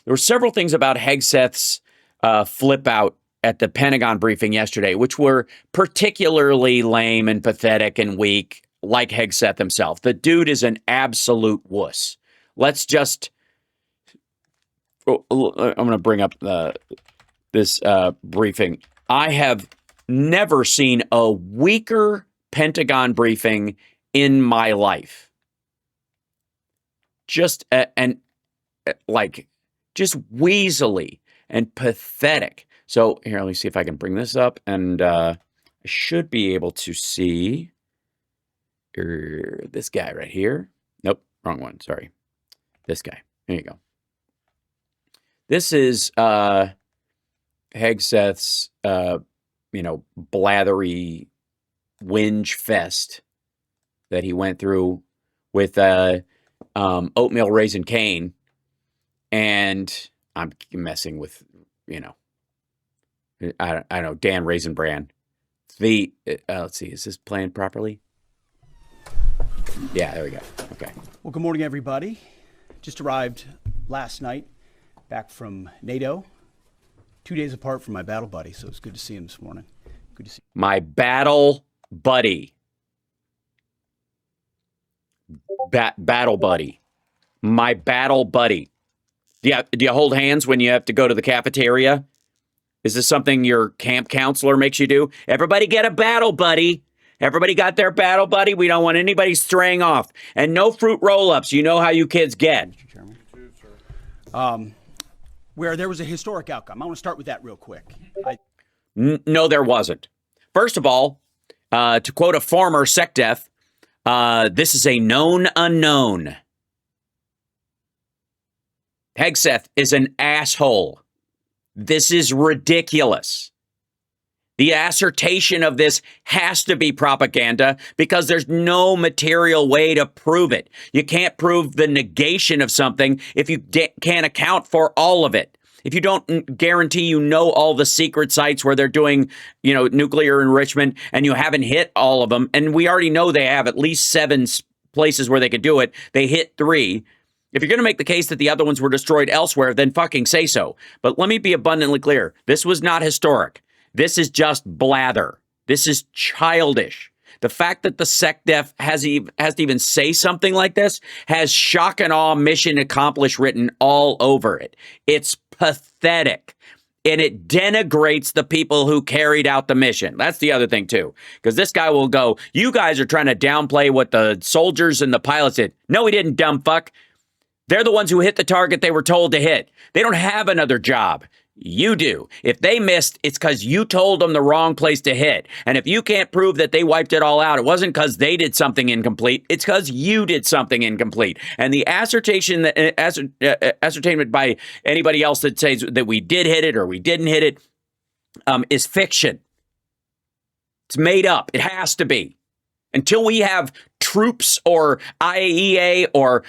There were several things about Hegseth's flip out at the Pentagon briefing yesterday, which were particularly lame and pathetic and weak, like Hegseth himself. The dude is an absolute wuss. Let's just... I'm going to bring up this briefing. I have never seen a weaker Pentagon briefing in my life. Just weaselly and pathetic. So here, let me see if I can bring this up, and I should be able to see this guy right here. Nope, wrong one. Sorry, this guy. There you go. This is Hegseth's, blathery whinge fest that he went through with oatmeal raisin cane, and I'm messing with, I don't know, Dan Raisin Bran. Let's see, is this playing properly? Yeah, there we go. Okay. Well, good morning, everybody. Just arrived last night back from NATO, 2 days apart from my battle buddy, so it's good to see him this morning. Good to see him. My battle buddy. Battle buddy. My battle buddy. Do you hold hands when you have to go to the cafeteria? Is this something your camp counselor makes you do? Everybody get a battle buddy. Everybody got their battle buddy. We don't want anybody straying off. And no fruit roll-ups. You know how you kids get. Mr. Chairman. Where there was a historic outcome. I want to start with that real quick. No, there wasn't. First of all, to quote a former SecDef, this is a known unknown. Hegseth is an asshole. This is ridiculous. The assertion of this has to be propaganda because there's no material way to prove it. You can't prove the negation of something if you can't account for all of it. If you don't guarantee you know all the secret sites where they're doing, nuclear enrichment and you haven't hit all of them, and we already know they have at least 7 places where they could do it. They hit 3. If you're going to make the case that the other ones were destroyed elsewhere, then fucking say so. But let me be abundantly clear. This was not historic. This is just blather. This is childish. The fact that the SecDef has to even say something like this has shock and awe mission accomplished written all over it. It's pathetic. And it denigrates the people who carried out the mission. That's the other thing, too. Because this guy will go, you guys are trying to downplay what the soldiers and the pilots did. No, he didn't, dumb fuck. They're the ones who hit the target they were told to hit. They don't have another job. You do. If they missed, it's because you told them the wrong place to hit. And if you can't prove that they wiped it all out, it wasn't because they did something incomplete. It's because you did something incomplete. And the ascertainment by anybody else that says that we did hit it or we didn't hit it is fiction. It's made up. It has to be. Until we have troops or IAEA or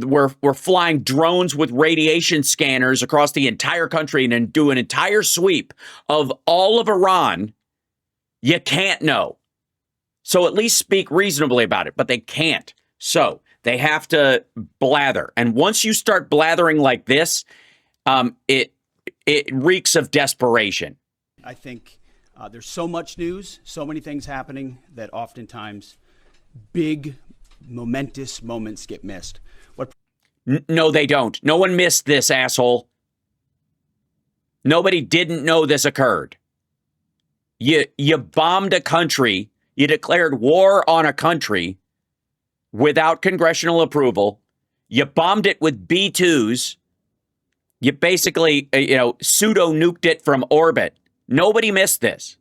we're flying drones with radiation scanners across the entire country and then do an entire sweep of all of Iran, you can't know. So at least speak reasonably about it, but they can't. So they have to blather. And once you start blathering like this, it reeks of desperation. I think there's so much news, so many things happening that oftentimes big, momentous moments get missed. No, they don't. No one missed this, asshole. Nobody didn't know this occurred. You bombed a country. You declared war on a country without congressional approval. You bombed it with B-2s. You basically, pseudo-nuked it from orbit. Nobody missed this.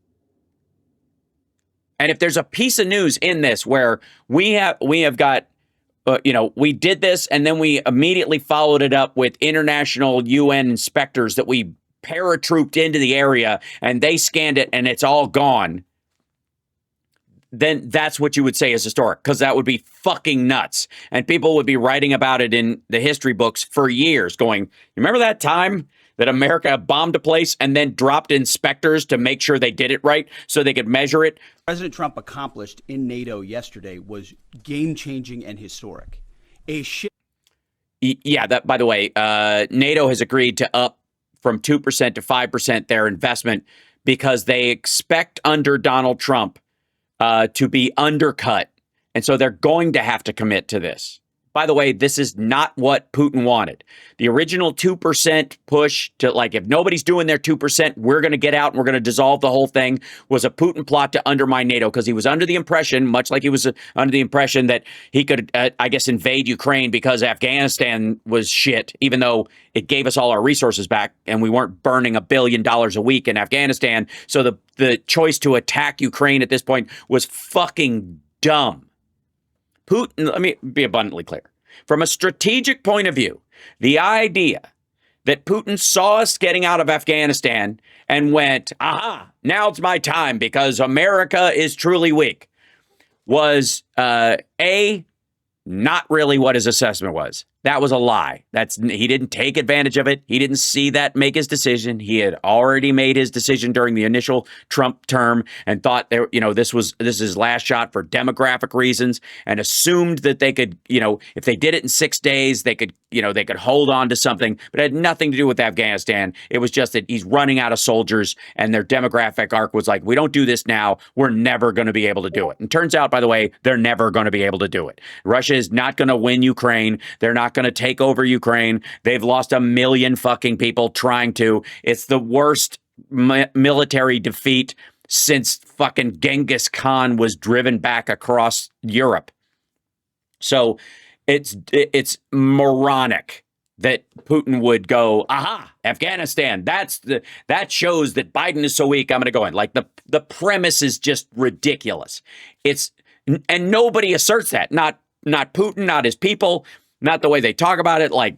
And if there's a piece of news in this where we have got, we did this and then we immediately followed it up with international UN inspectors that we paratrooped into the area and they scanned it and it's all gone, then that's what you would say is historic, because that would be fucking nuts. And people would be writing about it in the history books for years going, remember that time that America bombed a place and then dropped inspectors to make sure they did it right so they could measure it? President Trump accomplished in NATO yesterday was game-changing and historic. Yeah, that, by the way, NATO has agreed to up from 2% to 5% their investment because they expect under Donald Trump to be undercut. And so they're going to have to commit to this. By the way, this is not what Putin wanted. The original 2% push to, like, if nobody's doing their 2%, we're going to get out and we're going to dissolve the whole thing, was a Putin plot to undermine NATO, because he was under the impression, much like he was under the impression that he could, I guess, invade Ukraine because Afghanistan was shit, even though it gave us all our resources back and we weren't burning $1 billion a week in Afghanistan. So the choice to attack Ukraine at this point was fucking dumb. Putin, let me be abundantly clear. From a strategic point of view, the idea that Putin saw us getting out of Afghanistan and went, aha, now it's my time because America is truly weak, was not really what his assessment was. That was a lie. He didn't take advantage of it. He didn't see that make his decision. He had already made his decision during the initial Trump term and thought this is his last shot for demographic reasons, and assumed that they could, if they did it in 6 days, they could hold on to something. But it had nothing to do with Afghanistan. It was just that he's running out of soldiers, and their demographic arc was like, we don't do this now, we're never going to be able to do it. And turns out, by the way, they're never going to be able to do it. Russia is not going to win Ukraine. They're not going to take over Ukraine. They've lost 1 million fucking people trying to. It's the worst military defeat since fucking Genghis Khan was driven back across Europe. So it's moronic that Putin would go, aha, Afghanistan. That shows that Biden is so weak, I'm going to go in. Like, the premise is just ridiculous. And nobody asserts that. Not Putin, not his people, not the way they talk about it. Like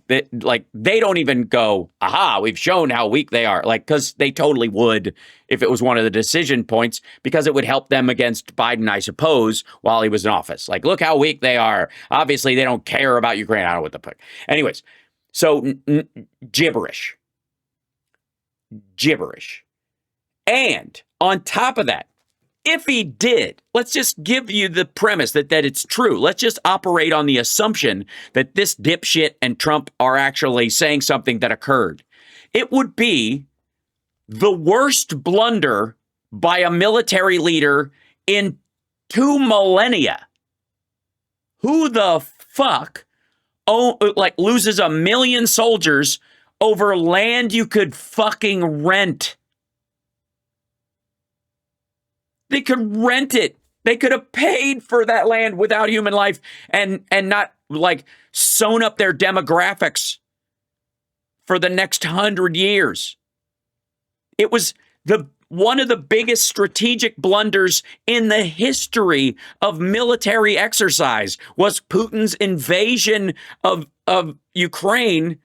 they don't even go, aha, we've shown how weak they are. Like, because they totally would if it was one of the decision points, because it would help them against Biden, I suppose, while he was in office. Like, look how weak they are. Obviously, they don't care about Ukraine. I don't know what the fuck. Anyways, so gibberish. And on top of that, if he did, let's just give you the premise that it's true. Let's just operate on the assumption that this dipshit and Trump are actually saying something that occurred. It would be the worst blunder by a military leader in 2 millennia. Who the fuck loses 1 million soldiers over land you could fucking rent? They could rent it. They could have paid for that land without human life and not sewn up their demographics for the next 100 years. It was one of the biggest strategic blunders in the history of military exercise, was Putin's invasion of Ukraine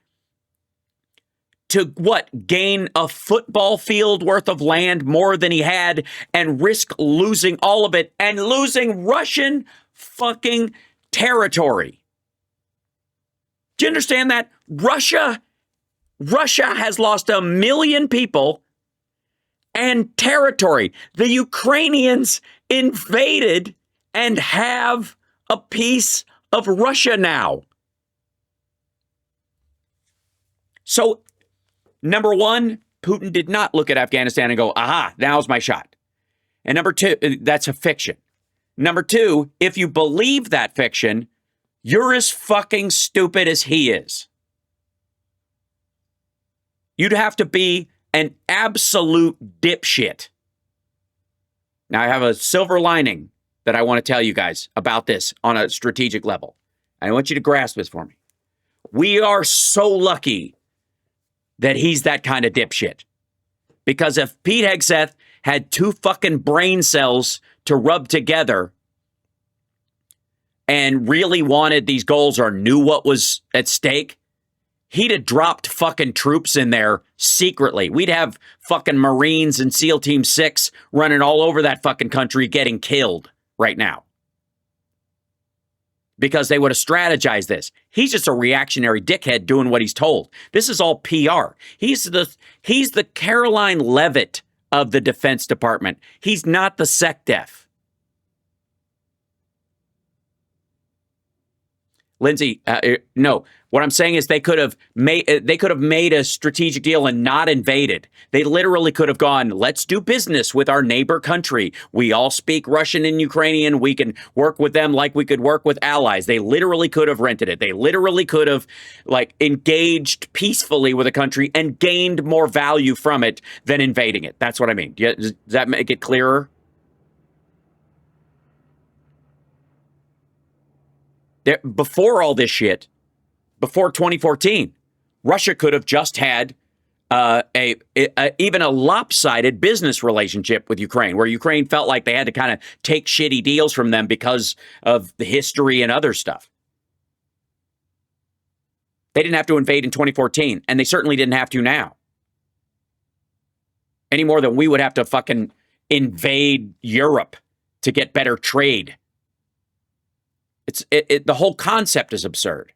to gain a football field worth of land more than he had, and risk losing all of it and losing Russian fucking territory. Do you understand that? Russia has lost 1 million people and territory. The Ukrainians invaded and have a piece of Russia now. So, number one, Putin did not look at Afghanistan and go, aha, now's my shot. And number two, that's a fiction. Number two, if you believe that fiction, you're as fucking stupid as he is. You'd have to be an absolute dipshit. Now, I have a silver lining that I want to tell you guys about this on a strategic level. I want you to grasp this for me. We are so lucky that he's that kind of dipshit. Because if Pete Hegseth had 2 fucking brain cells to rub together and really wanted these goals or knew what was at stake, he'd have dropped fucking troops in there secretly. We'd have fucking Marines and SEAL Team 6 running all over that fucking country getting killed right now. Because they would have strategized this. He's just a reactionary dickhead doing what he's told. This is all PR. He's the Caroline Leavitt of the Defense Department. He's not the SecDef. Lindsay, no. What I'm saying is they could have made a strategic deal and not invaded. They literally could have gone, let's do business with our neighbor country. We all speak Russian and Ukrainian. We can work with them like we could work with allies. They literally could have rented it. They literally could have engaged peacefully with a country and gained more value from it than invading it. That's what I mean. Does that make it clearer? Before all this shit, before 2014, Russia could have just had even a lopsided business relationship with Ukraine, where Ukraine felt like they had to kind of take shitty deals from them because of the history and other stuff. They didn't have to invade in 2014, and they certainly didn't have to now. Any more than we would have to fucking invade Europe to get better trade. The whole concept is absurd.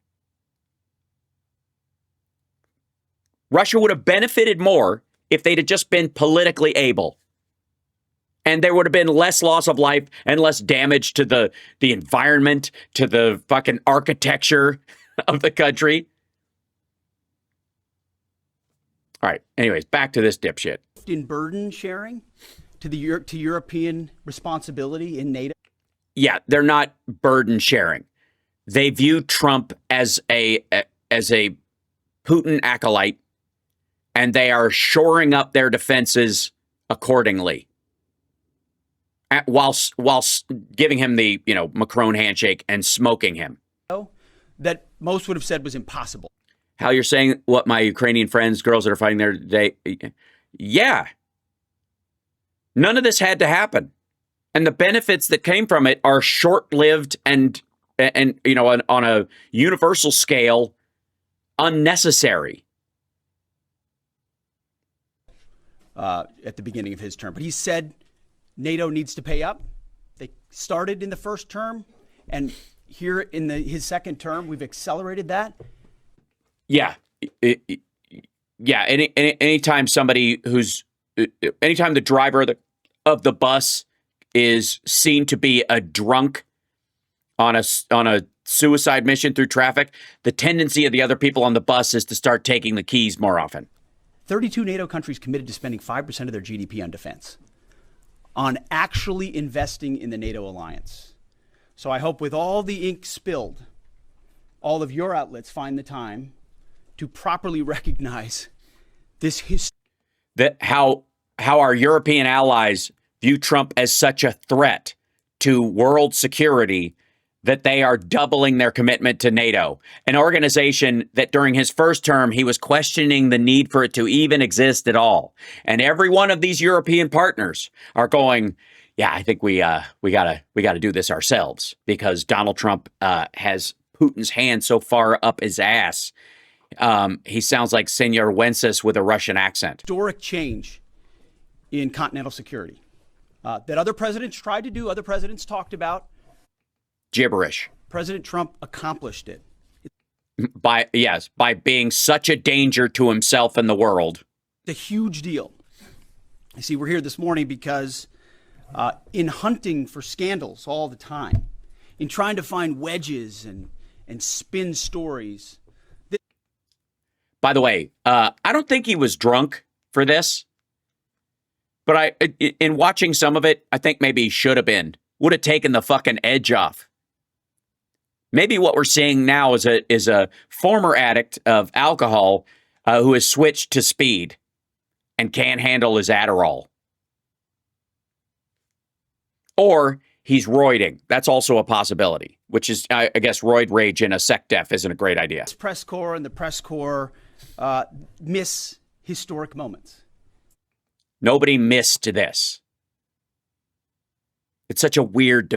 Russia would have benefited more if they'd have just been politically able. And there would have been less loss of life and less damage to the environment, to the fucking architecture of the country. All right. Anyways, back to this dipshit. In burden sharing to European responsibility in NATO. Yeah, they're not burden sharing. They view Trump as a Putin acolyte, and they are shoring up their defenses accordingly, whilst giving him the Macron handshake and smoking him. That most would have said was impossible. How you're saying what my Ukrainian friends, girls that are fighting there today? Yeah, none of this had to happen. And the benefits that came from it are short-lived and on a universal scale, unnecessary. At the beginning of his term. But he said NATO needs to pay up. They started in the first term, and here in his second term, we've accelerated that. Yeah. Anytime anytime the driver of the bus is seen to be a drunk on a suicide mission through traffic, the tendency of the other people on the bus is to start taking the keys more often. 32 NATO countries committed to spending 5% of their GDP on defense, on actually investing in the NATO alliance. So I hope with all the ink spilled, all of your outlets find the time to properly recognize this history. That how our European allies view Trump as such a threat to world security that they are doubling their commitment to NATO, an organization that during his first term, he was questioning the need for it to even exist at all. And every one of these European partners are going, yeah, I think we gotta do this ourselves, because Donald Trump has Putin's hand so far up his ass. He sounds like Senor Wenceslas with a Russian accent. Historic change in continental security that other presidents tried to do, other presidents talked about. Gibberish. President Trump accomplished it. By being such a danger to himself and the world. It's a huge deal. You see, we're here this morning because in hunting for scandals all the time, in trying to find wedges and spin stories. By the way, I don't think he was drunk for this, but in watching some of it, I think maybe he should have been. Would have taken the fucking edge off. Maybe what we're seeing now is a former addict of alcohol who has switched to speed and can't handle his Adderall. Or he's roiding. That's also a possibility, which is, I guess, roid rage in a sec def isn't a great idea. This press corps and the press corps miss historic moments. Nobody missed this. It's such a weird,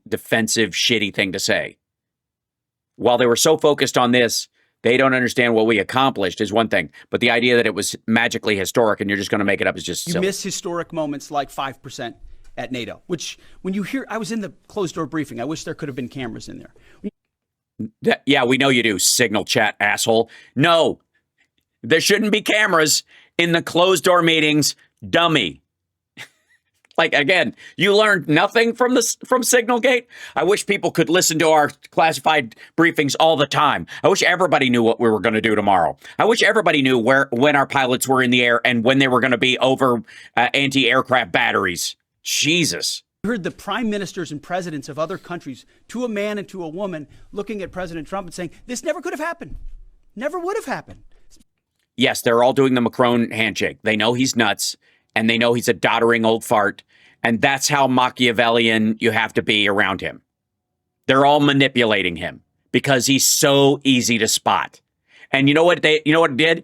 defensive, shitty thing to say. While they were so focused on this, they don't understand what we accomplished is one thing. But the idea that it was magically historic and you're just going to make it up is just silly. You miss historic moments like 5% at NATO, which when you hear, I was in the closed door briefing. I wish there could have been cameras in there. Yeah, we know you do, signal chat asshole. No, there shouldn't be cameras in the closed door meetings, dummy. Like, again, you learned nothing from Signalgate. I wish people could listen to our classified briefings all the time. I wish everybody knew what we were going to do tomorrow. I wish everybody knew when our pilots were in the air and when they were going to be over anti-aircraft batteries. Jesus. I heard the prime ministers and presidents of other countries, to a man and to a woman, looking at President Trump and saying, this never could have happened. Never would have happened. Yes, they're all doing the Macron handshake. They know he's nuts, and they know he's a doddering old fart, and that's how Machiavellian you have to be around him. They're all manipulating him because he's so easy to spot. And you know what it did?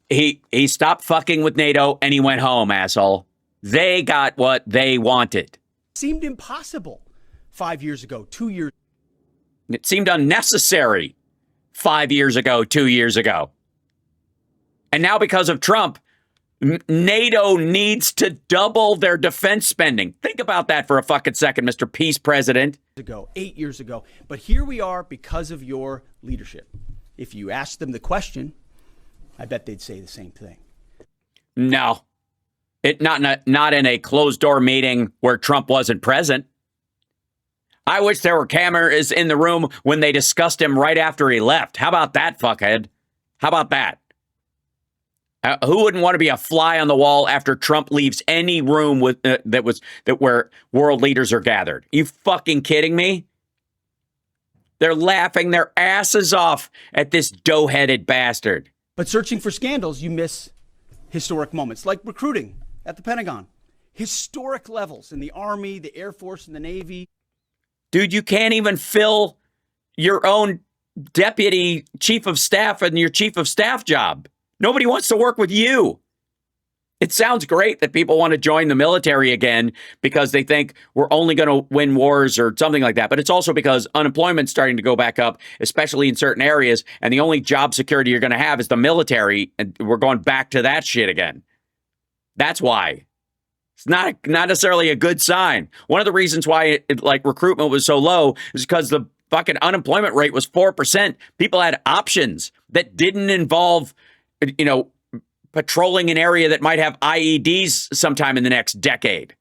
He stopped fucking with NATO and he went home, asshole. They got what they wanted. It seemed impossible 5 years ago, 2 years. It seemed unnecessary 5 years ago, 2 years ago. And now because of Trump, NATO needs to double their defense spending. Think about that for a fucking second, Mr. Peace President. 8 years ago. But here we are because of your leadership. If you ask them the question, I bet they'd say the same thing. No. Not in a closed-door meeting where Trump wasn't present. I wish there were cameras in the room when they discussed him right after he left. How about that, fuckhead? How about that? Who wouldn't want to be a fly on the wall after Trump leaves any room with where world leaders are gathered? You fucking kidding me? They're laughing their asses off at this dough-headed bastard. But searching for scandals, you miss historic moments, like recruiting at the Pentagon. Historic levels in the Army, the Air Force, and the Navy. Dude, you can't even fill your own deputy chief of staff and your chief of staff job. Nobody wants to work with you. It sounds great that people want to join the military again because they think we're only going to win wars or something like that. But it's also because unemployment's starting to go back up, especially in certain areas. And the only job security you're going to have is the military. And we're going back to that shit again. That's why. It's not necessarily a good sign. One of the reasons why recruitment was so low is because the fucking unemployment rate was 4%. People had options that didn't involve, patrolling an area that might have IEDs sometime in the next decade.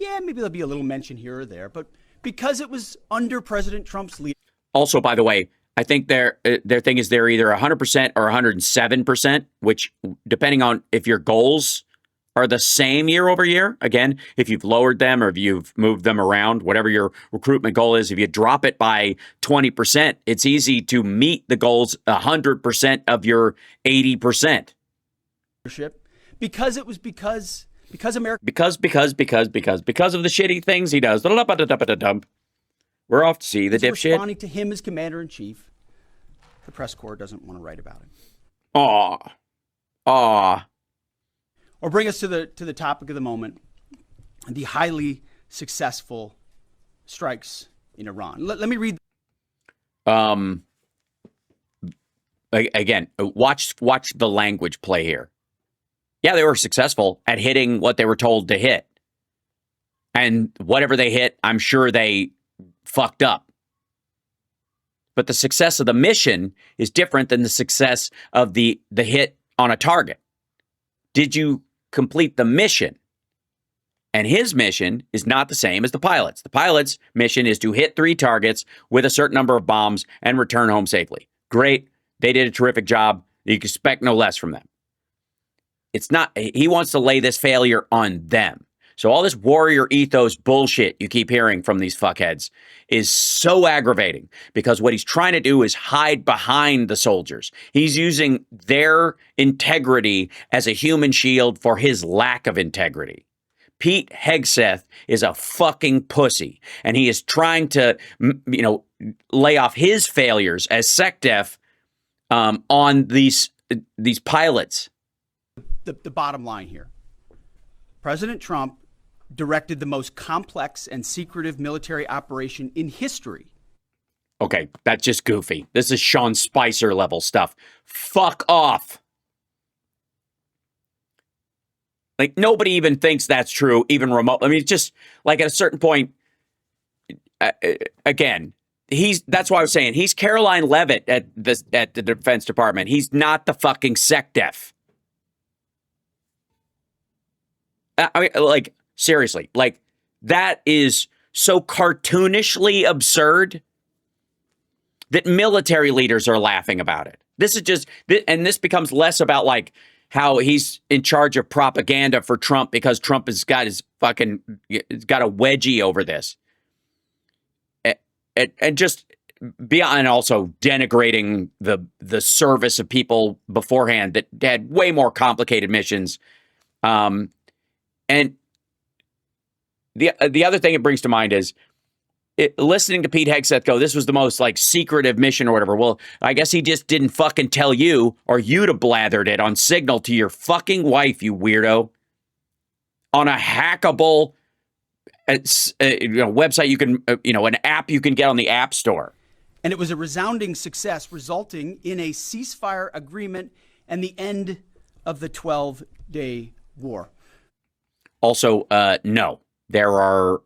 Yeah, maybe there'll be a little mention here or there, but because it was under President Trump's leadership. Also, by the way, I think their thing is they're either 100% or 107%, which depending on if your goals are the same year over year. Again, if you've lowered them or if you've moved them around, whatever your recruitment goal is, if you drop it by 20%, it's easy to meet the goals 100% of your 80%. Because it was because America. Because of the shitty things he does. We're off to see the dipshit. Responding to him as commander-in-chief, the press corps doesn't want to write about it. Aw. Or bring us to the topic of the moment, the highly successful strikes in Iran. Let me read. Again, watch the language play here. Yeah, they were successful at hitting what they were told to hit. And whatever they hit, I'm sure they fucked up. But the success of the mission is different than the success of the hit on a target. Did you complete the mission? And his mission is not the same as the pilot's. The pilot's mission is to hit 3 targets with a certain number of bombs and return home safely. Great. They did a terrific job. You can expect no less from them. It's not, he wants to lay this failure on them. So all this warrior ethos bullshit you keep hearing from these fuckheads is so aggravating because what he's trying to do is hide behind the soldiers. He's using their integrity as a human shield for his lack of integrity. Pete Hegseth is a fucking pussy, and he is trying to, lay off his failures as SecDef on these pilots. The bottom line here. President Trump directed the most complex and secretive military operation in history. Okay, that's just goofy. This is Sean Spicer level stuff. Fuck off. Like, nobody even thinks that's true, even remote. I mean, just like at a certain point, again, that's why I was saying he's Caroline Leavitt at the Defense Department. He's not the fucking SecDef. I mean, like, Seriously, like that is so cartoonishly absurd that military leaders are laughing about it. This is just, and this becomes less about like how he's in charge of propaganda for Trump because Trump has got his fucking, got a wedgie over this. And just beyond, and also denigrating the service of people beforehand that had way more complicated missions. And the other thing it brings to mind is listening to Pete Hegseth go, this was the most like secretive mission or whatever. Well, I guess he just didn't fucking tell you, or you'd have blathered it on Signal to your fucking wife, you weirdo, on a hackable website you can, an app you can get on the App Store. And it was a resounding success, resulting in a ceasefire agreement and the end of the 12-day war. Also, no, there are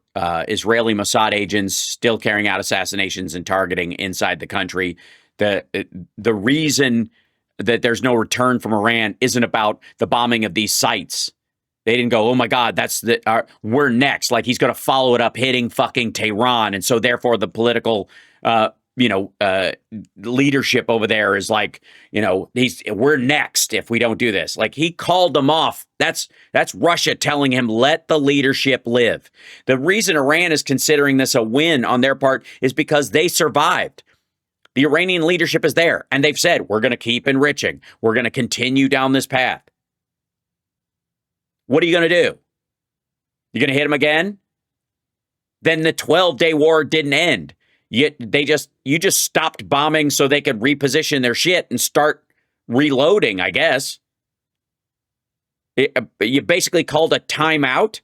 Israeli Mossad agents still carrying out assassinations and targeting inside the country. The reason that there's no return from Iran isn't about the bombing of these sites. They didn't go, oh my God, we're next. Like he's going to follow it up hitting fucking Tehran. And so therefore the political, leadership over there is like, we're next if we don't do this. Like he called them off. That's Russia telling him, let the leadership live. The reason Iran is considering this a win on their part is because they survived. The Iranian leadership is there and they've said, we're going to keep enriching. We're going to continue down this path. What are you going to do? You're going to hit them again? Then the 12-day war didn't end. You just stopped bombing so they could reposition their shit and start reloading, I guess. You basically called a timeout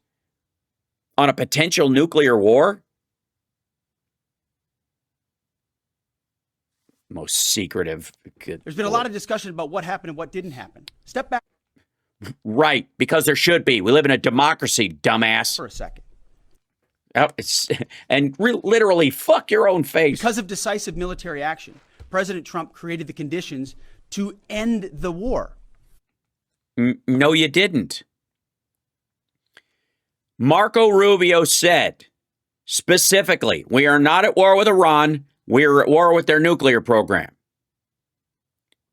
on a potential nuclear war. Most secretive. There's been a lot of discussion about what happened and what didn't happen. Step back. Right, because there should be. We live in a democracy, dumbass. For a second. Literally, fuck your own face. Because of decisive military action, President Trump created the conditions to end the war. No, you didn't. Marco Rubio said, specifically, we are not at war with Iran. We are at war with their nuclear program.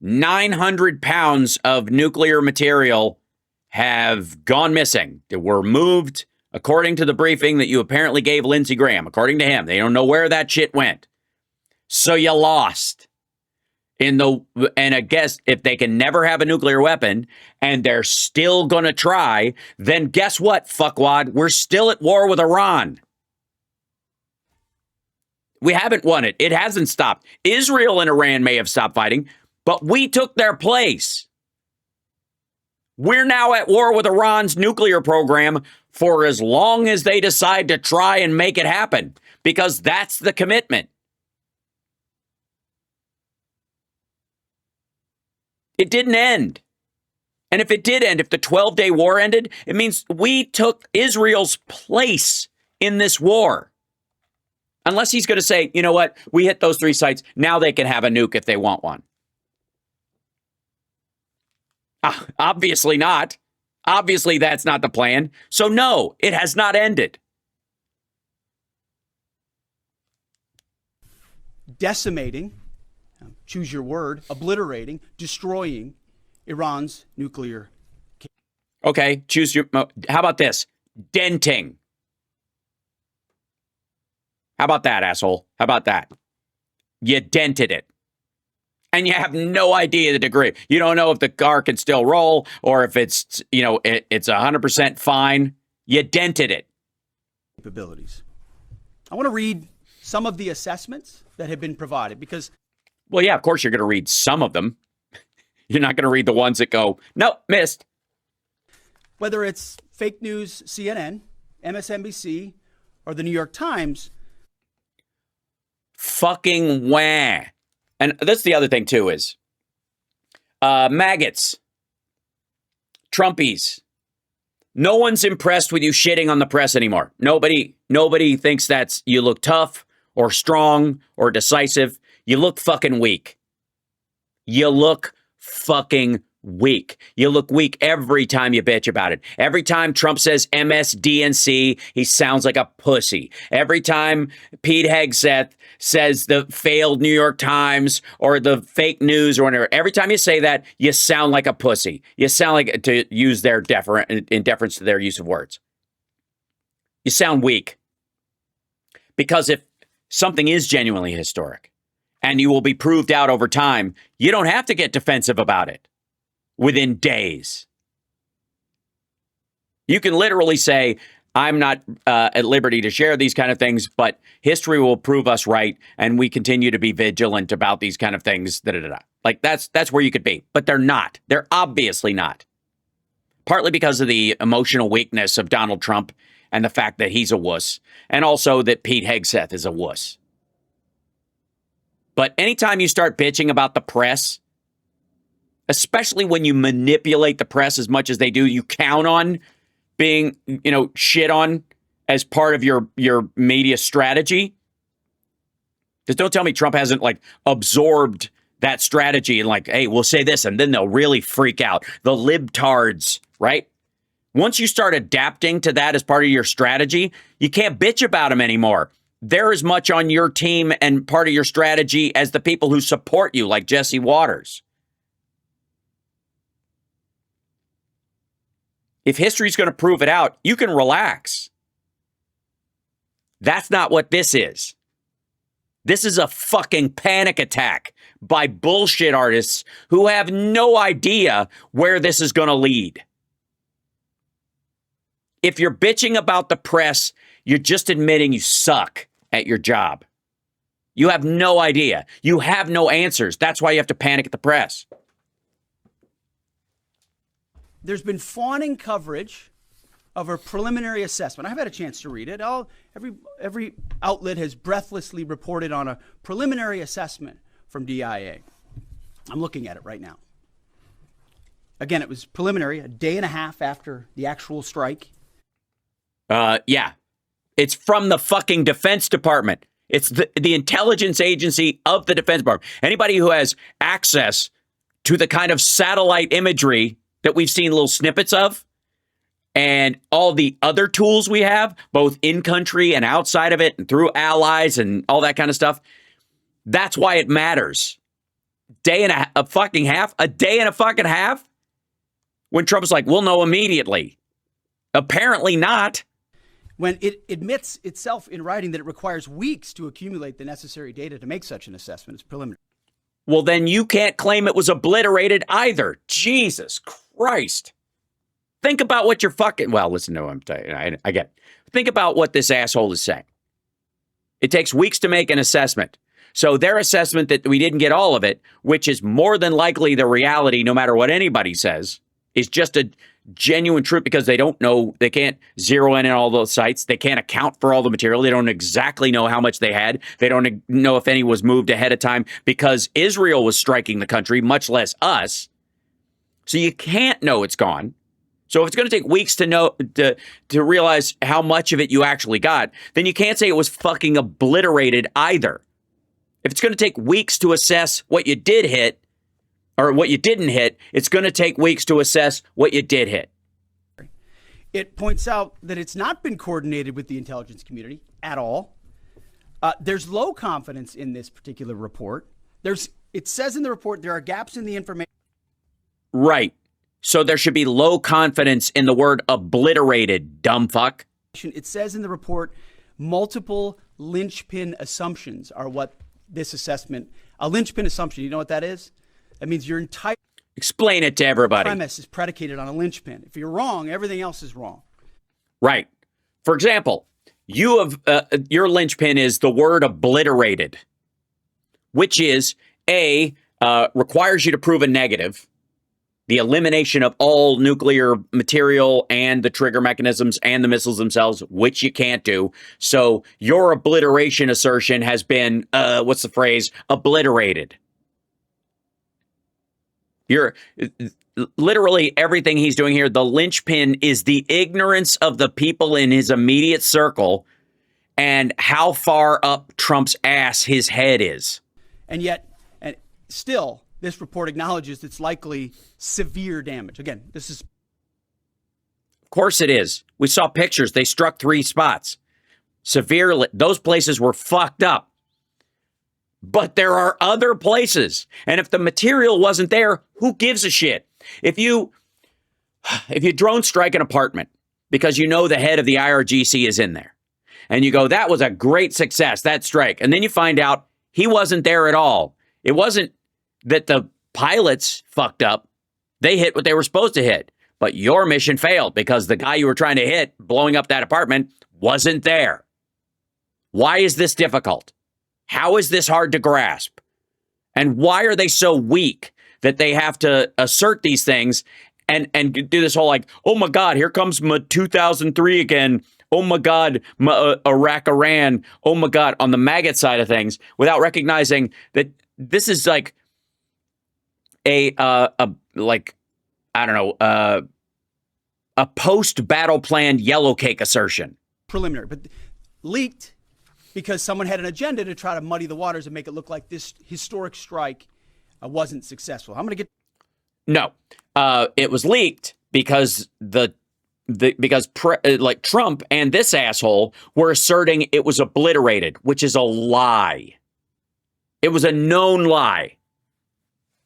900 pounds of nuclear material have gone missing. They were moved, according to the briefing that you apparently gave Lindsey Graham. According to him, they don't know where that shit went. So you lost. And I guess if they can never have a nuclear weapon and they're still going to try, then guess what, fuckwad? We're still at war with Iran. We haven't won it. It hasn't stopped. Israel and Iran may have stopped fighting, but we took their place. We're now at war with Iran's nuclear program for as long as they decide to try and make it happen, because that's the commitment. It didn't end. And if it did end, if the 12-day war ended, it means we took Israel's place in this war. Unless he's going to say, you know what, we hit those 3 sites, now they can have a nuke if they want one. Obviously not. Obviously that's not the plan. So no, it has not ended. Decimating, choose your word, obliterating, destroying Iran's nuclear. Okay, how about this? Denting. How about that, asshole? How about that? You dented it. And you have no idea the degree. You don't know if the car can still roll or if it's, it's 100% fine. You dented it. Capabilities. I want to read some of the assessments that have been provided because... Well, yeah, of course you're going to read some of them. You're not going to read the ones that go, nope, missed. Whether it's fake news, CNN, MSNBC, or the New York Times. Fucking wah. And that's the other thing, too, is maggots, Trumpies. No one's impressed with you shitting on the press anymore. Nobody thinks that's you look tough or strong or decisive. You look fucking weak. You look fucking weak. You look weak every time you bitch about it. Every time Trump says MSDNC, he sounds like a pussy. Every time Pete Hegseth says the failed New York Times or the fake news or whatever, every time you say that, you sound like a pussy. You sound like, to use their in deference to their use of words, you sound weak. Because if something is genuinely historic and you will be proved out over time, you don't have to get defensive about it within days. You can literally say, I'm not at liberty to share these kind of things, but history will prove us right, and we continue to be vigilant about these kind of things. Like that's where you could be, but they're not. They're obviously not. Partly because of the emotional weakness of Donald Trump and the fact that he's a wuss, and also that Pete Hegseth is a wuss. But anytime you start bitching about the press, especially when you manipulate the press as much as they do, you count on being, shit on as part of your media strategy. Just don't tell me Trump hasn't absorbed that strategy and hey, we'll say this and then they'll really freak out. The libtards, right? Once you start adapting to that as part of your strategy, you can't bitch about them anymore. They're as much on your team and part of your strategy as the people who support you, like Jesse Waters. If history's going to prove it out, you can relax. That's not what this is. This is a fucking panic attack by bullshit artists who have no idea where this is going to lead. If you're bitching about the press, you're just admitting you suck at your job. You have no idea. You have no answers. That's why you have to panic at the press. There's been fawning coverage of a preliminary assessment. I've had a chance to read it. Every outlet has breathlessly reported on a preliminary assessment from DIA. I'm looking at it right now. Again, it was preliminary, a day and a half after the actual strike. Yeah. It's from the fucking Defense Department. It's the intelligence agency of the Defense Department. Anybody who has access to the kind of satellite imagery that we've seen little snippets of, and all the other tools we have, both in country and outside of it, and through allies and all that kind of stuff. That's why it matters. Day and a fucking half? A day and a fucking half? When Trump's like, we'll know immediately. Apparently not. When it admits itself in writing that it requires weeks to accumulate the necessary data to make such an assessment, it's preliminary. Well, then you can't claim it was obliterated either. Jesus Christ. Think about what you're fucking... Well, listen to what I'm telling you. I get it. Think about what this asshole is saying. It takes weeks to make an assessment. So their assessment that we didn't get all of it, which is more than likely the reality, no matter what anybody says, is just a genuine truth because they don't know, they can't zero in on all those sites. They can't account for all the material. They don't exactly know how much they had. They don't know if any was moved ahead of time because Israel was striking the country, much less us. So you can't know it's gone. So if it's going to take weeks to know, to realize how much of it you actually got, then you can't say it was fucking obliterated either. If it's going to take weeks to assess what you did hit, or what you didn't hit, it's going to take weeks to assess what you did hit. It points out that it's not been coordinated with the intelligence community at all. There's low confidence in this particular report. It says in the report there are gaps in the information. Right. So there should be low confidence in the word obliterated, dumb fuck. It says in the report multiple linchpin assumptions are what this assessment, a linchpin assumption, you know what that is? That means your entire explain it to everybody. Premise is predicated on a linchpin. If you're wrong, everything else is wrong. Right. For example, you have your linchpin is the word obliterated, which is requires you to prove a negative, the elimination of all nuclear material and the trigger mechanisms and the missiles themselves, which you can't do. So your obliteration assertion has been what's the phrase? Obliterated. You're literally everything he's doing here. The linchpin is the ignorance of the people in his immediate circle and how far up Trump's ass his head is. And yet, and still, this report acknowledges it's likely severe damage. Again, this is... Of course it is. We saw pictures. They struck 3 spots. Severely. Those places were fucked up. But there are other places. And if the material wasn't there, who gives a shit? If you drone strike an apartment because you know the head of the IRGC is in there, and you go, that was a great success, that strike. And then you find out he wasn't there at all. It wasn't that the pilots fucked up. They hit what they were supposed to hit. But your mission failed because the guy you were trying to hit, blowing up that apartment, wasn't there. Why is this difficult? How is this hard to grasp? And why are they so weak that they have to assert these things and do this whole like, oh my God, here comes 2003 again. Oh my God, Iraq, Iran. Oh my God, on the maggot side of things, without recognizing that this is like a post-battle plan yellow cake assertion. Preliminary, but leaked because someone had an agenda to try to muddy the waters and make it look like this historic strike wasn't successful. I'm going to get... No, it was leaked because Trump and this asshole were asserting it was obliterated, which is a lie. It was a known lie.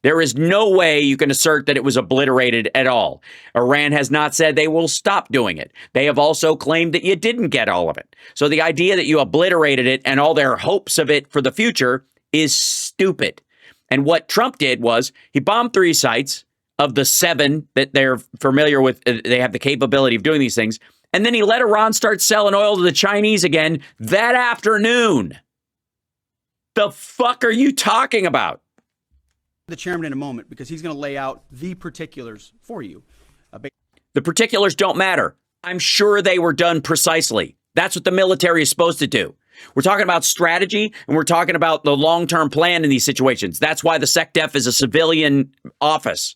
There is no way you can assert that it was obliterated at all. Iran has not said they will stop doing it. They have also claimed that you didn't get all of it. So the idea that you obliterated it and all their hopes of it for the future is stupid. And what Trump did was he bombed 3 sites of the 7 that they're familiar with. They have the capability of doing these things. And then he let Iran start selling oil to the Chinese again that afternoon. The fuck are you talking about? The chairman in a moment because he's going to lay out the particulars for you. The particulars don't matter. I'm sure they were done precisely. That's what the military is supposed to do. We're talking about strategy and we're talking about the long-term plan in these situations. That's why the SecDef is a civilian office.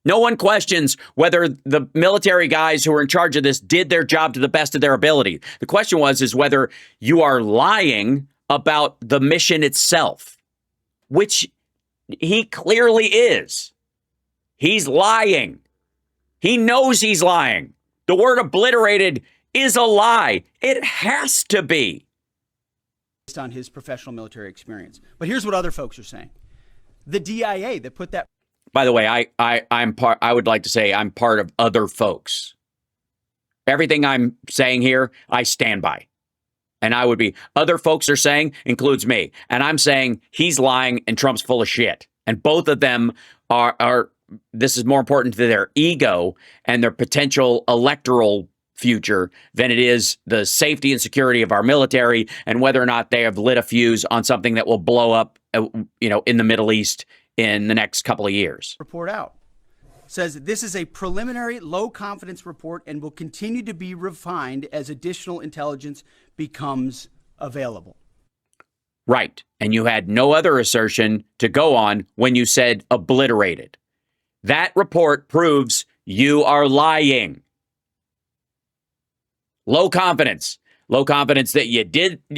No one questions whether the military guys who are in charge of this did their job to the best of their ability. The question is whether you are lying about the mission itself. Which he clearly is. He's lying. He knows he's lying. The word obliterated is a lie. It has to be. Based on his professional military experience. But here's what other folks are saying. The DIA that put that... By the way, I would like to say I'm part of other folks. Everything I'm saying here, I stand by. And I would be, other folks are saying, includes me. And I'm saying he's lying and Trump's full of shit. And both of them are this is more important to their ego and their potential electoral future than it is the safety and security of our military and whether or not they have lit a fuse on something that will blow up, in the Middle East in the next couple of years. Report out. Says this is a preliminary low confidence report and will continue to be refined as additional intelligence becomes available. Right. And you had no other assertion to go on when you said obliterated. That report proves you are lying. Low confidence. Low confidence that you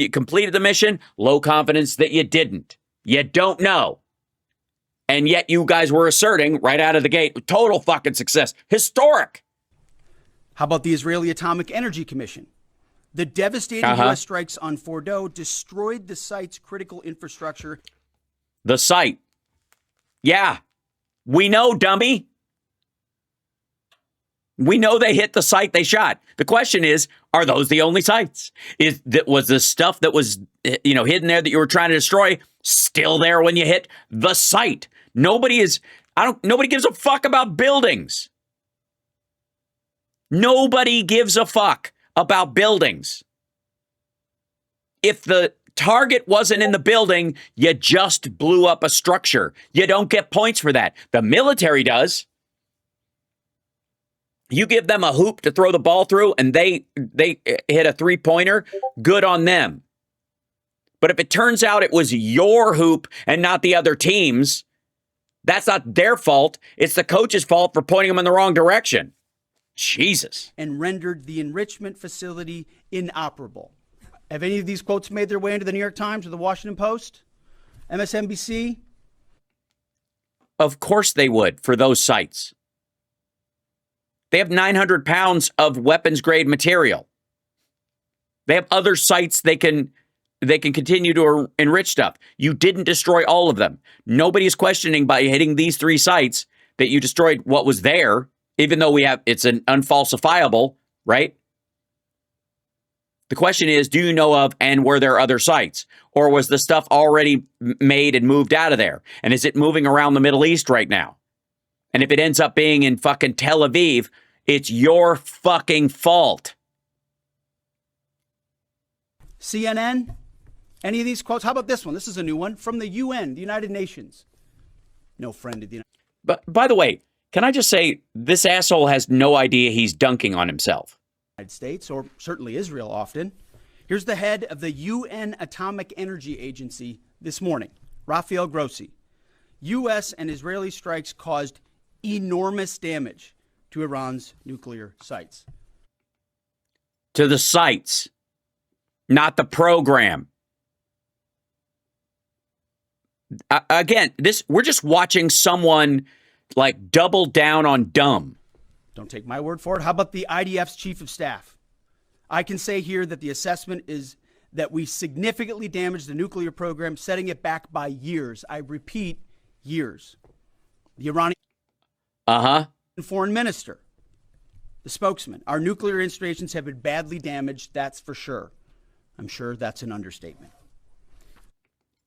completed the mission. Low confidence that you didn't. You don't know. And yet you guys were asserting right out of the gate, total fucking success. Historic. How about the Israeli Atomic Energy Commission? The devastating U.S. strikes on Fordo destroyed the site's critical infrastructure. The site. Yeah. We know, dummy. We know they hit the site they shot. The question is, are those the only sites? Was the stuff that was, hidden there that you were trying to destroy still there when you hit the site? Nobody gives a fuck about buildings. Nobody gives a fuck about buildings. If the target wasn't in the building, you just blew up a structure. You don't get points for that. The military does. You give them a hoop to throw the ball through and they hit a 3-pointer, good on them. But if it turns out it was your hoop and not the other team's, that's not their fault. It's the coach's fault for pointing them in the wrong direction. Jesus. And rendered the enrichment facility inoperable. Have any of these quotes made their way into the New York Times or the Washington Post? MSNBC? Of course they would for those sites. They have 900 pounds of weapons-grade material. They have other sites they can continue to enrich stuff. You didn't destroy all of them. Nobody is questioning by hitting these 3 sites that you destroyed what was there, even though it's an unfalsifiable, right? The question is, do you know of and were there other sites? Or was the stuff already made and moved out of there? And is it moving around the Middle East right now? And if it ends up being in fucking Tel Aviv, it's your fucking fault. CNN? Any of these quotes? How about this one? This is a new one from the UN, the United Nations. No friend of the United States. But by the way, can I just say, this asshole has no idea he's dunking on himself. United States, or certainly Israel often. Here's the head of the UN Atomic Energy Agency this morning, Rafael Grossi. U.S. and Israeli strikes caused enormous damage to Iran's nuclear sites. To the sites, not the program. Again, we're just watching someone like double down on dumb. Don't take my word for it. How about the IDF's chief of staff? I can say here that the assessment is that we significantly damaged the nuclear program, setting it back by years. I repeat, years. The Iranian foreign minister, the spokesman, our nuclear installations have been badly damaged, that's for sure. I'm sure that's an understatement.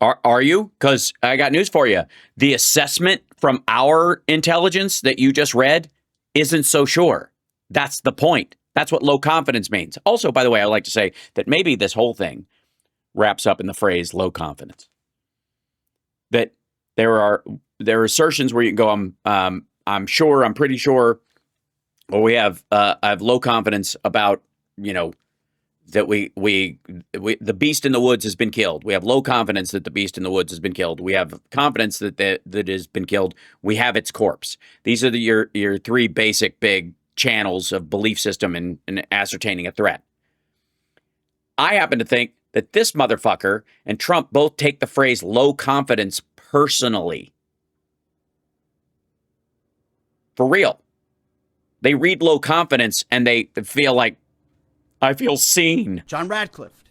Are you? Because I got news for you. The assessment from our intelligence that you just read isn't so sure. That's the point. That's what low confidence means. Also, by the way, I like to say that maybe this whole thing wraps up in the phrase low confidence. That there are assertions where you can go, I'm sure, I'm pretty sure, or I have low confidence about, that the beast in the woods has been killed. We have low confidence that the beast in the woods has been killed. We have confidence that it has been killed. We have its corpse. These are your 3 basic big channels of belief system in ascertaining a threat. I happen to think that this motherfucker and Trump both take the phrase low confidence personally. For real. They read low confidence and they feel like, I feel seen. John Radcliffe,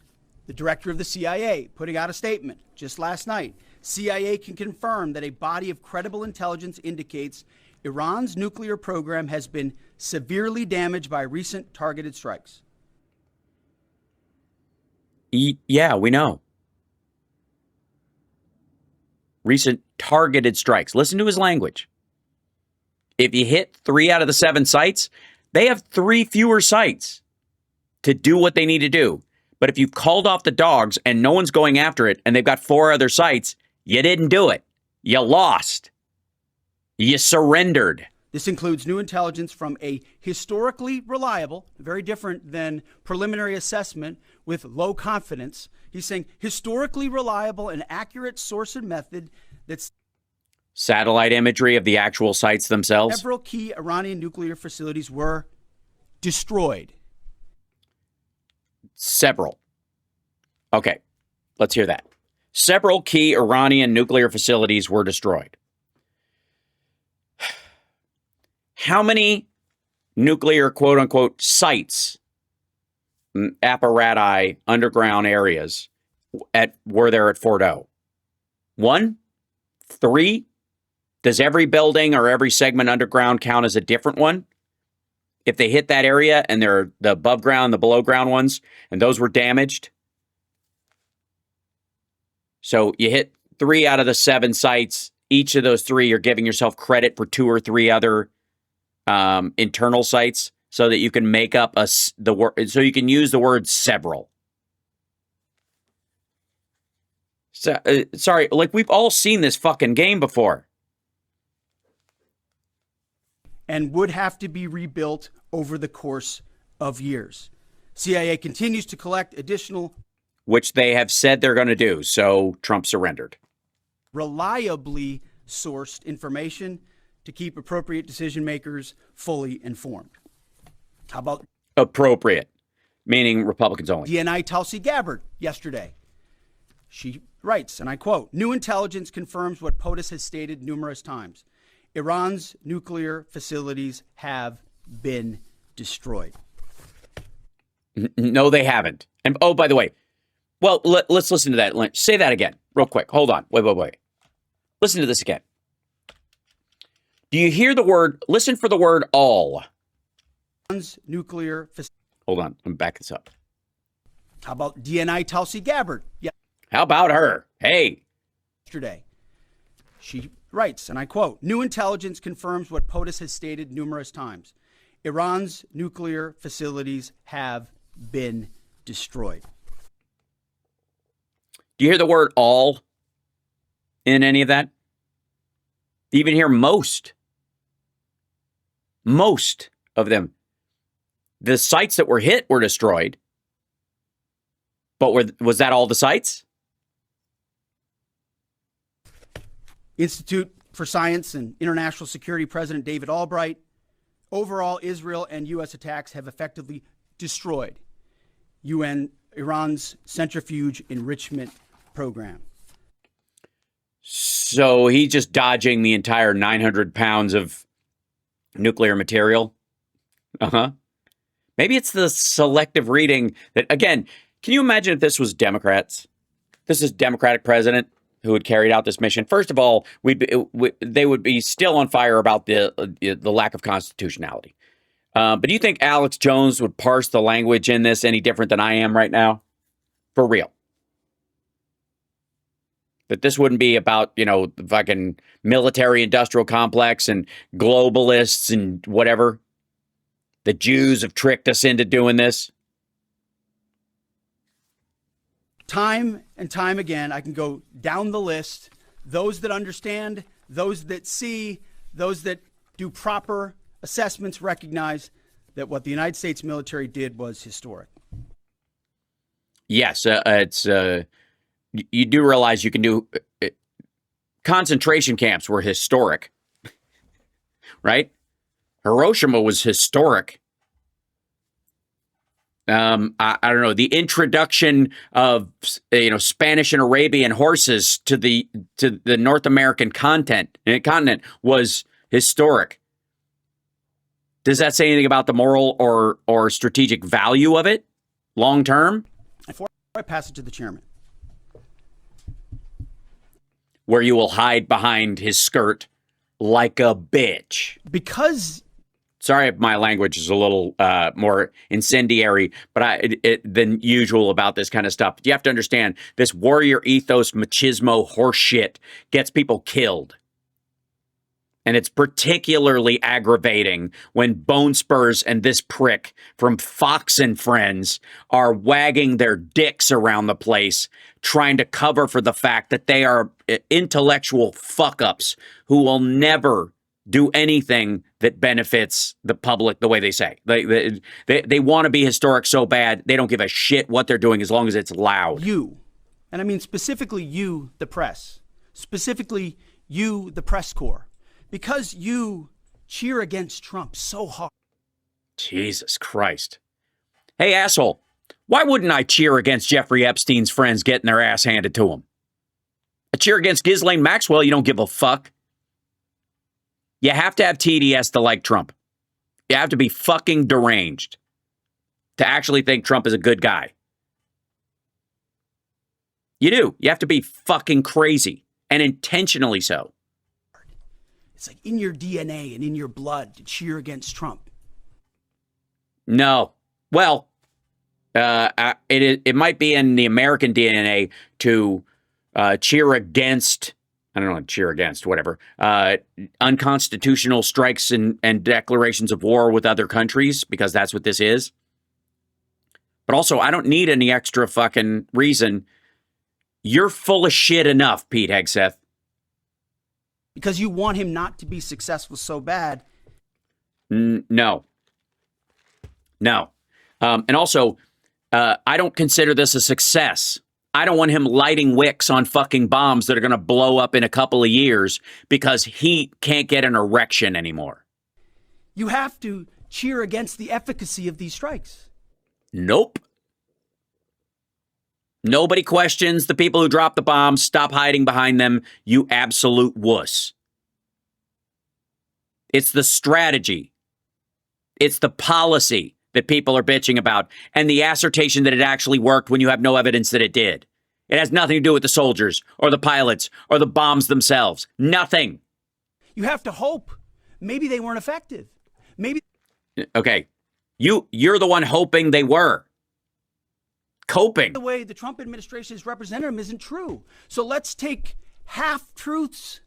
the director of the CIA, putting out a statement just last night. CIA can confirm that a body of credible intelligence indicates Iran's nuclear program has been severely damaged by recent targeted strikes. Yeah, we know. Recent targeted strikes. Listen to his language. If you hit 3 out of the 7 sites, they have 3 fewer sites to do what they need to do. But if you've called off the dogs and no one's going after it and they've got 4 other sites, you didn't do it. You lost. You surrendered. This includes new intelligence from a historically reliable, very different than preliminary assessment with low confidence. He's saying historically reliable and accurate source and method that's satellite imagery of the actual sites themselves. Several key Iranian nuclear facilities were destroyed. Several. Okay, let's hear that. Several key Iranian nuclear facilities were destroyed. How many nuclear, quote unquote, sites, apparati, underground areas were there at Fordo? 1? 3? Does every building or every segment underground count as a different one? If they hit that area and they're the above ground, the below ground ones, and those were damaged. So you hit 3 out of the 7 sites. Each of those 3, you're giving yourself credit for 2 or 3 other internal sites so that you can make up the word. So you can use the word several. So, sorry, like we've all seen this fucking game before. And would have to be rebuilt over the course of years. CIA continues to collect additional, which they have said they're going to do. So Trump surrendered. Reliably sourced information to keep appropriate decision makers fully informed. How about appropriate, meaning Republicans only? DNI Tulsi Gabbard yesterday. She writes, and I quote, "New intelligence confirms what POTUS has stated numerous times. Iran's nuclear facilities have been destroyed. No, they haven't. And oh, by the way, well, let's listen to that. Say that again, real quick. Hold on. Wait. Listen to this again. Do you hear the word? Listen for the word all. Iran's nuclear facilities. Hold on. Let me back this up. How about DNI Tulsi Gabbard? Yeah. How about her? Hey. Yesterday, she writes, and I quote, "New intelligence confirms what POTUS has stated numerous times. Iran's nuclear facilities have been destroyed." Do you hear the word all in any of that? You even hear most. Most of them. The sites that were hit were destroyed. But was that all the sites? Institute for Science and International Security President David Albright, overall, Israel and U.S. attacks have effectively destroyed Iran's centrifuge enrichment program. So he's just dodging the entire 900 pounds of nuclear material? Uh-huh. Maybe it's the selective reading that, again, can you imagine if this was Democrats? This is Democratic president who had carried out this mission. First of all, they would be still on fire about the lack of constitutionality. But do you think Alex Jones would parse the language in this any different than I am right now? For real. That this wouldn't be about, the fucking military industrial complex and globalists and whatever. The Jews have tricked us into doing this. Time and time again, I can go down the list. Those that understand, those that see, those that do proper assessments recognize that what the United States military did was historic. Yes, it's you do realize you can do concentration camps were historic, right? Hiroshima was historic. I don't know, the introduction of Spanish and Arabian horses to the North American continent was historic. Does that say anything about the moral or strategic value of it long term? Before I pass it to the chairman, where you will hide behind his skirt like a bitch. Because sorry if my language is a little more incendiary than usual about this kind of stuff. You have to understand, this warrior ethos machismo horseshit gets people killed. And it's particularly aggravating when Bone Spurs and this prick from Fox and Friends are wagging their dicks around the place, trying to cover for the fact that they are intellectual fuck-ups who will never do anything that benefits the public the way they say. They want to be historic so bad, they don't give a shit what they're doing as long as it's loud. You, and I mean specifically you, the press, specifically you, the press corps, because you cheer against Trump so hard. Jesus Christ. Hey, asshole, why wouldn't I cheer against Jeffrey Epstein's friends getting their ass handed to him? I cheer against Ghislaine Maxwell, you don't give a fuck. You have to have TDS to like Trump. You have to be fucking deranged to actually think Trump is a good guy. You do. You have to be fucking crazy, and intentionally so. It's like in your DNA and in your blood to cheer against Trump. No. Well, it might be in the American DNA to cheer against, I don't know, cheer against, whatever, unconstitutional strikes and declarations of war with other countries, because that's what this is. But also, I don't need any extra fucking reason. You're full of shit enough, Pete Hegseth. Because you want him not to be successful so bad. No. And also, I don't consider this a success. I don't want him lighting wicks on fucking bombs that are going to blow up in a couple of years because he can't get an erection anymore. You have to cheer against the efficacy of these strikes. Nope. Nobody questions the people who drop the bombs. Stop hiding behind them, you absolute wuss. It's the strategy. It's the policy that people are bitching about, and the assertion that it actually worked when you have no evidence that it did. It has nothing to do with the soldiers or the pilots or the bombs themselves. Nothing. You have to hope. Maybe they weren't effective. Maybe. Okay. You're the one hoping they were. Coping. The way the Trump administration has represented them isn't true. So let's take half-truths,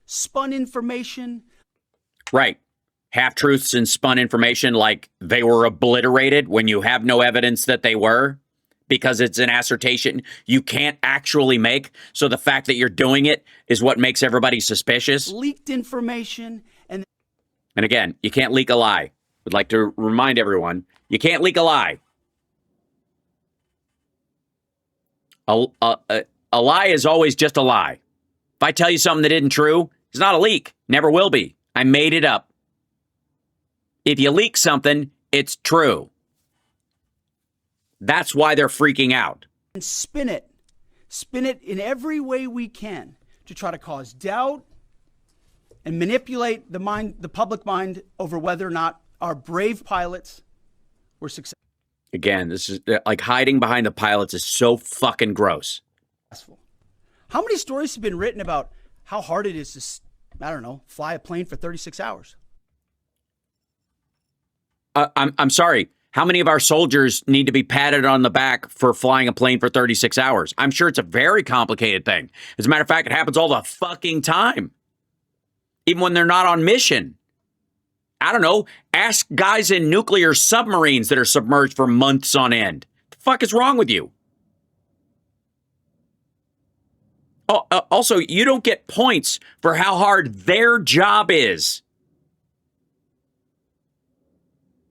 spun information. Right. Half-truths and spun information like they were obliterated when you have no evidence that they were, because it's an assertion you can't actually make. So the fact that you're doing it is what makes everybody suspicious. Leaked information. And again, you can't leak a lie. Would like to remind everyone, you can't leak a lie. A lie is always just a lie. If I tell you something that isn't true, it's not a leak. Never will be. I made it up. If you leak something, it's true. That's why they're freaking out. And spin it in every way we can to try to cause doubt and manipulate the public mind over whether or not our brave pilots were successful. Again, this is like hiding behind the pilots is so fucking gross. How many stories have been written about how hard it is to, I don't know, fly a plane for 36 hours? I'm sorry. How many of our soldiers need to be patted on the back for flying a plane for 36 hours? I'm sure it's a very complicated thing. As a matter of fact, it happens all the fucking time. Even when they're not on mission. I don't know. Ask guys in nuclear submarines that are submerged for months on end. The fuck is wrong with you? Oh, also, you don't get points for how hard their job is.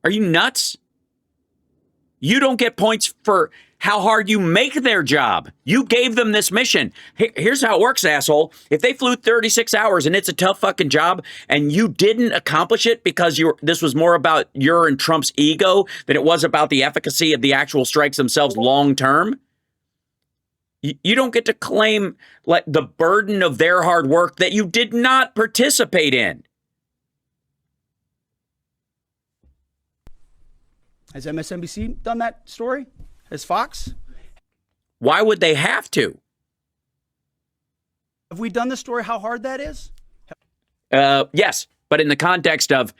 Are you nuts? You don't get points for how hard you make their job. You gave them this mission. Here's how it works, asshole. If they flew 36 hours and it's a tough fucking job and you didn't accomplish it because this was more about your and Trump's ego than it was about the efficacy of the actual strikes themselves long term, you don't get to claim like the burden of their hard work that you did not participate in. Has MSNBC done that story? Has Fox? Why would they have to? Have we done the story how hard that is? Yes, but in the context of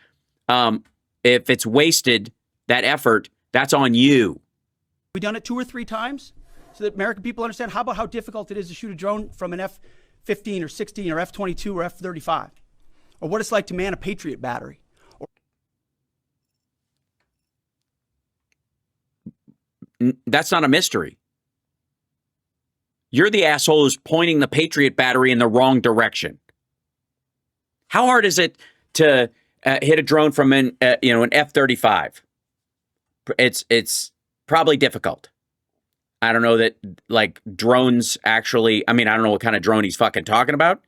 if it's wasted, that effort, that's on you. We done it 2 or 3 times so that American people understand. How about how difficult it is to shoot a drone from an F-15 or 16 or F-22 or F-35? Or what it's like to man a Patriot battery? That's not a mystery. You're the asshole who's pointing the Patriot battery in the wrong direction. How hard is it to hit a drone from an F-35? It's probably difficult. I don't know that like drones actually. I mean, I don't know what kind of drone he's fucking talking about.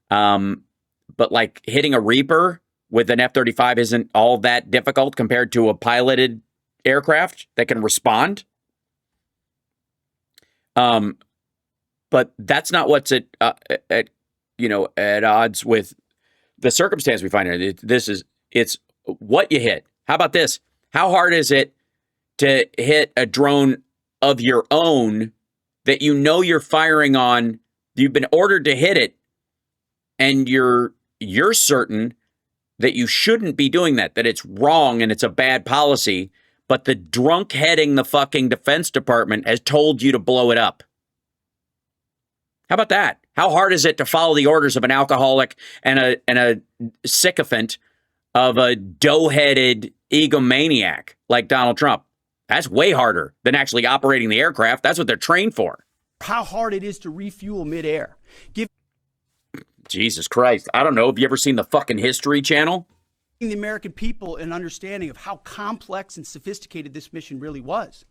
But like hitting a Reaper with an F-35 isn't all that difficult compared to a piloted aircraft that can respond. But that's not what's at odds with the circumstance we find here. It's what you hit. How about this? How hard is it to hit a drone of your own that you know you're firing on? You've been ordered to hit it, and you're certain that you shouldn't be doing that it's wrong and it's a bad policy, but the drunk heading the fucking Defense Department has told you to blow it up. How about that? How hard is it to follow the orders of an alcoholic and a sycophant of a dough-headed egomaniac like Donald Trump? That's way harder than actually operating the aircraft. That's what they're trained for. How hard it is to refuel midair. Jesus Christ. I don't know. Have you ever seen the fucking History Channel? The American people an understanding of how complex and sophisticated this mission really was.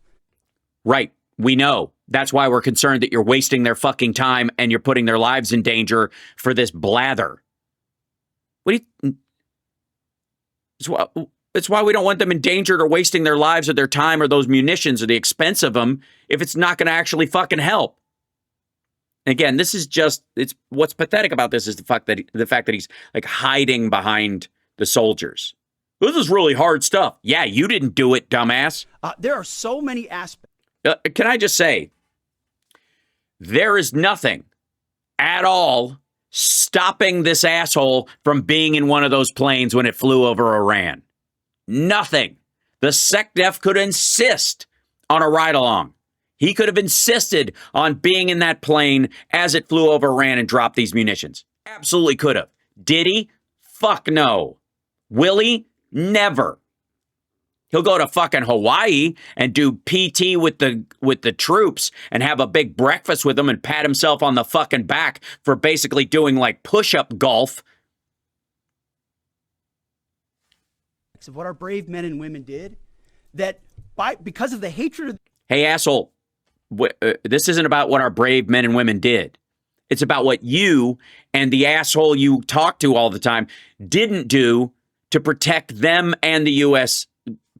Right. We know. That's why we're concerned that you're wasting their fucking time and you're putting their lives in danger for this blather. It's why we don't want them endangered or wasting their lives or their time or those munitions or the expense of them if it's not going to actually fucking help. Again, this is just, it's what's pathetic about this is the fact that he's like hiding behind the soldiers. This is really hard stuff. Yeah, you didn't do it, dumbass. There are so many aspects. Can I just say, there is nothing at all stopping this asshole from being in one of those planes when it flew over Iran. Nothing. The SecDef could insist on a ride-along. He could have insisted on being in that plane as it flew over Iran and dropped these munitions. Absolutely could have. Did he? Fuck no. Will he? Never. He'll go to fucking Hawaii and do PT with the troops and have a big breakfast with them and pat himself on the fucking back for basically doing like push-up golf. Of what our brave men and women did, that because of the hatred of... Hey, asshole, this isn't about what our brave men and women did. It's about what you and the asshole you talk to all the time didn't do to protect them and the U.S.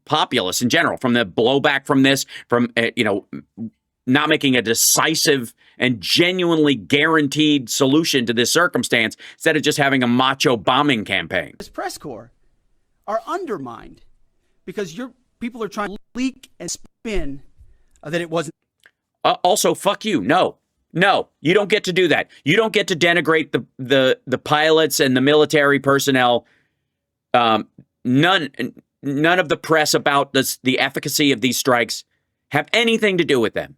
populace in general from the blowback from this, from, not making a decisive and genuinely guaranteed solution to this circumstance instead of just having a macho bombing campaign. This press corps are undermined because people are trying to leak and spin that it wasn't. Also, fuck you. No, you don't get to do that. You don't get to denigrate the pilots and the military personnel. None of the press about the efficacy of these strikes have anything to do with them.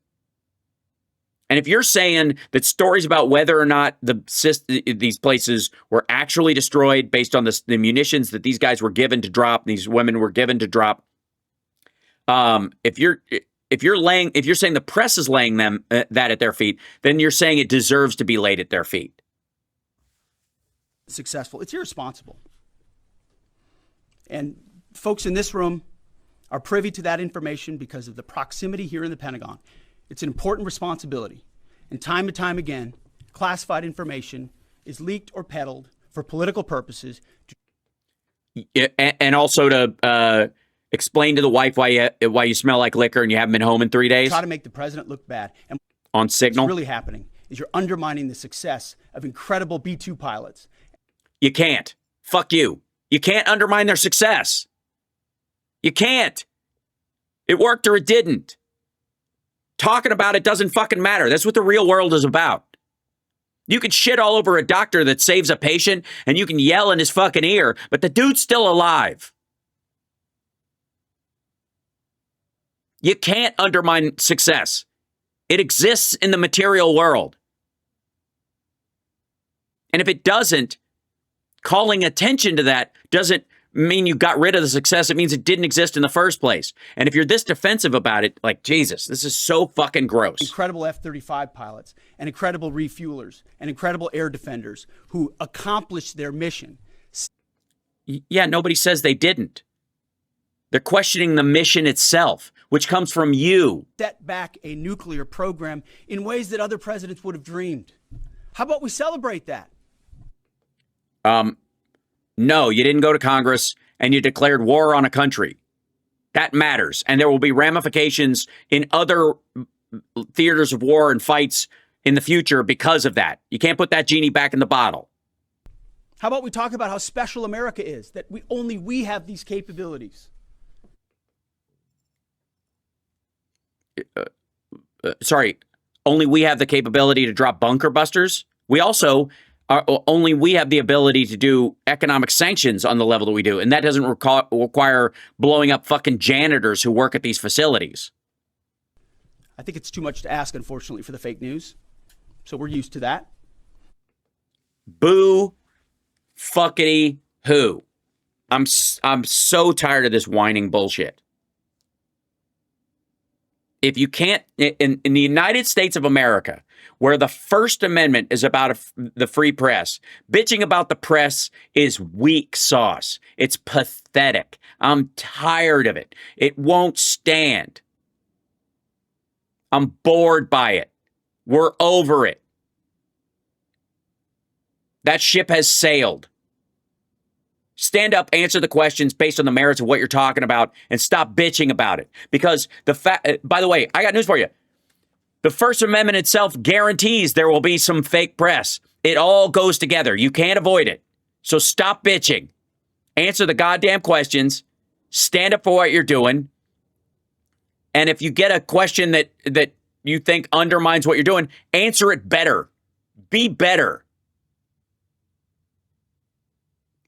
And if you're saying that stories about whether or not these places were actually destroyed based on the munitions that these guys were given to drop, these women were given to drop, if you're saying the press is laying them that at their feet, then you're saying it deserves to be laid at their feet. Successful. It's irresponsible. And folks in this room are privy to that information because of the proximity here in the Pentagon. It's an important responsibility. And time and time again, classified information is leaked or peddled for political purposes. And also to explain to the wife why you smell like liquor and you haven't been home in 3 days. Try to make the president look bad. And on signal. What's really happening is you're undermining the success of incredible B-2 pilots. You can't. Fuck you. You can't undermine their success. You can't. It worked or it didn't. Talking about it doesn't fucking matter. That's what the real world is about. You can shit all over a doctor that saves a patient and you can yell in his fucking ear, but the dude's still alive. You can't undermine success. It exists in the material world. And if it doesn't, calling attention to that doesn't mean you got rid of the success. It means it didn't exist in the first place. And if you're this defensive about it, like, Jesus, this is so fucking gross. Incredible F-35 pilots and incredible refuelers and incredible air defenders who accomplished their mission. Yeah, nobody says they didn't. They're questioning the mission itself, which comes from you. Set back a nuclear program in ways that other presidents would have dreamed. How about we celebrate that? No, you didn't go to Congress and you declared war on a country. That matters. And there will be ramifications in other theaters of war and fights in the future because of that. You can't put that genie back in the bottle. How about we talk about how special America is, that only we have these capabilities? Only we have the capability to drop bunker busters? We also... only we have the ability to do economic sanctions on the level that we do. And that doesn't require blowing up fucking janitors who work at these facilities. I think it's too much to ask, unfortunately, for the fake news. So we're used to that. Boo fuckity who. I'm so tired of this whining bullshit. If you can't, in the United States of America, where the First Amendment is about the free press, bitching about the press is weak sauce. It's pathetic. I'm tired of it. It won't stand. I'm bored by it. We're over it. That ship has sailed. Stand up, answer the questions based on the merits of what you're talking about, and stop bitching about it. Because by the way, I got news for you. The First Amendment itself guarantees there will be some fake press. It all goes together. You can't avoid it. So stop bitching. Answer the goddamn questions. Stand up for what you're doing. And if you get a question that you think undermines what you're doing, answer it better. Be better.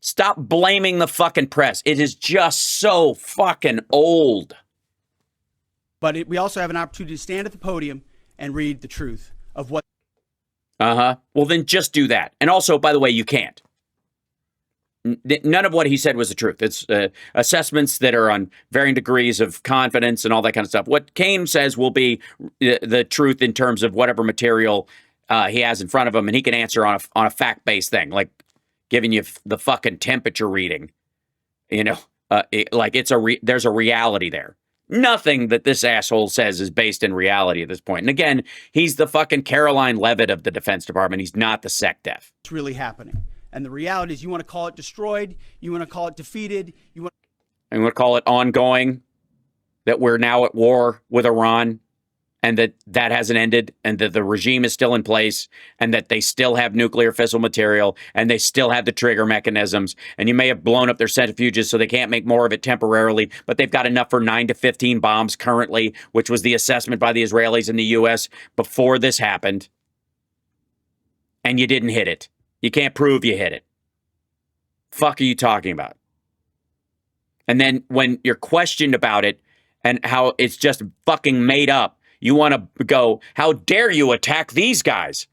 Stop blaming the fucking press. It is just so fucking old. But we also have an opportunity to stand at the podium and read the truth of what. Well, then just do that. And also, by the way, you can't. None of what he said was the truth. It's assessments that are on varying degrees of confidence and all that kind of stuff. What Kane says will be the truth in terms of whatever material he has in front of him, and he can answer on a fact-based thing, like giving you the fucking temperature reading. You know, there's a reality there. Nothing that this asshole says is based in reality at this point. And again, he's the fucking Caroline Leavitt of the Defense Department. He's not the SecDef. It's really happening. And the reality is, you want to call it destroyed, you want to call it defeated, you want to call it ongoing, that we're now at war with Iran, and that hasn't ended, and that the regime is still in place, and that they still have nuclear fissile material, and they still have the trigger mechanisms, and you may have blown up their centrifuges so they can't make more of it temporarily, but they've got enough for 9 to 15 bombs currently, which was the assessment by the Israelis and the U.S. before this happened, and you didn't hit it. You can't prove you hit it. Fuck are you talking about? And then when you're questioned about it and how it's just fucking made up, you want to go, how dare you attack these guys?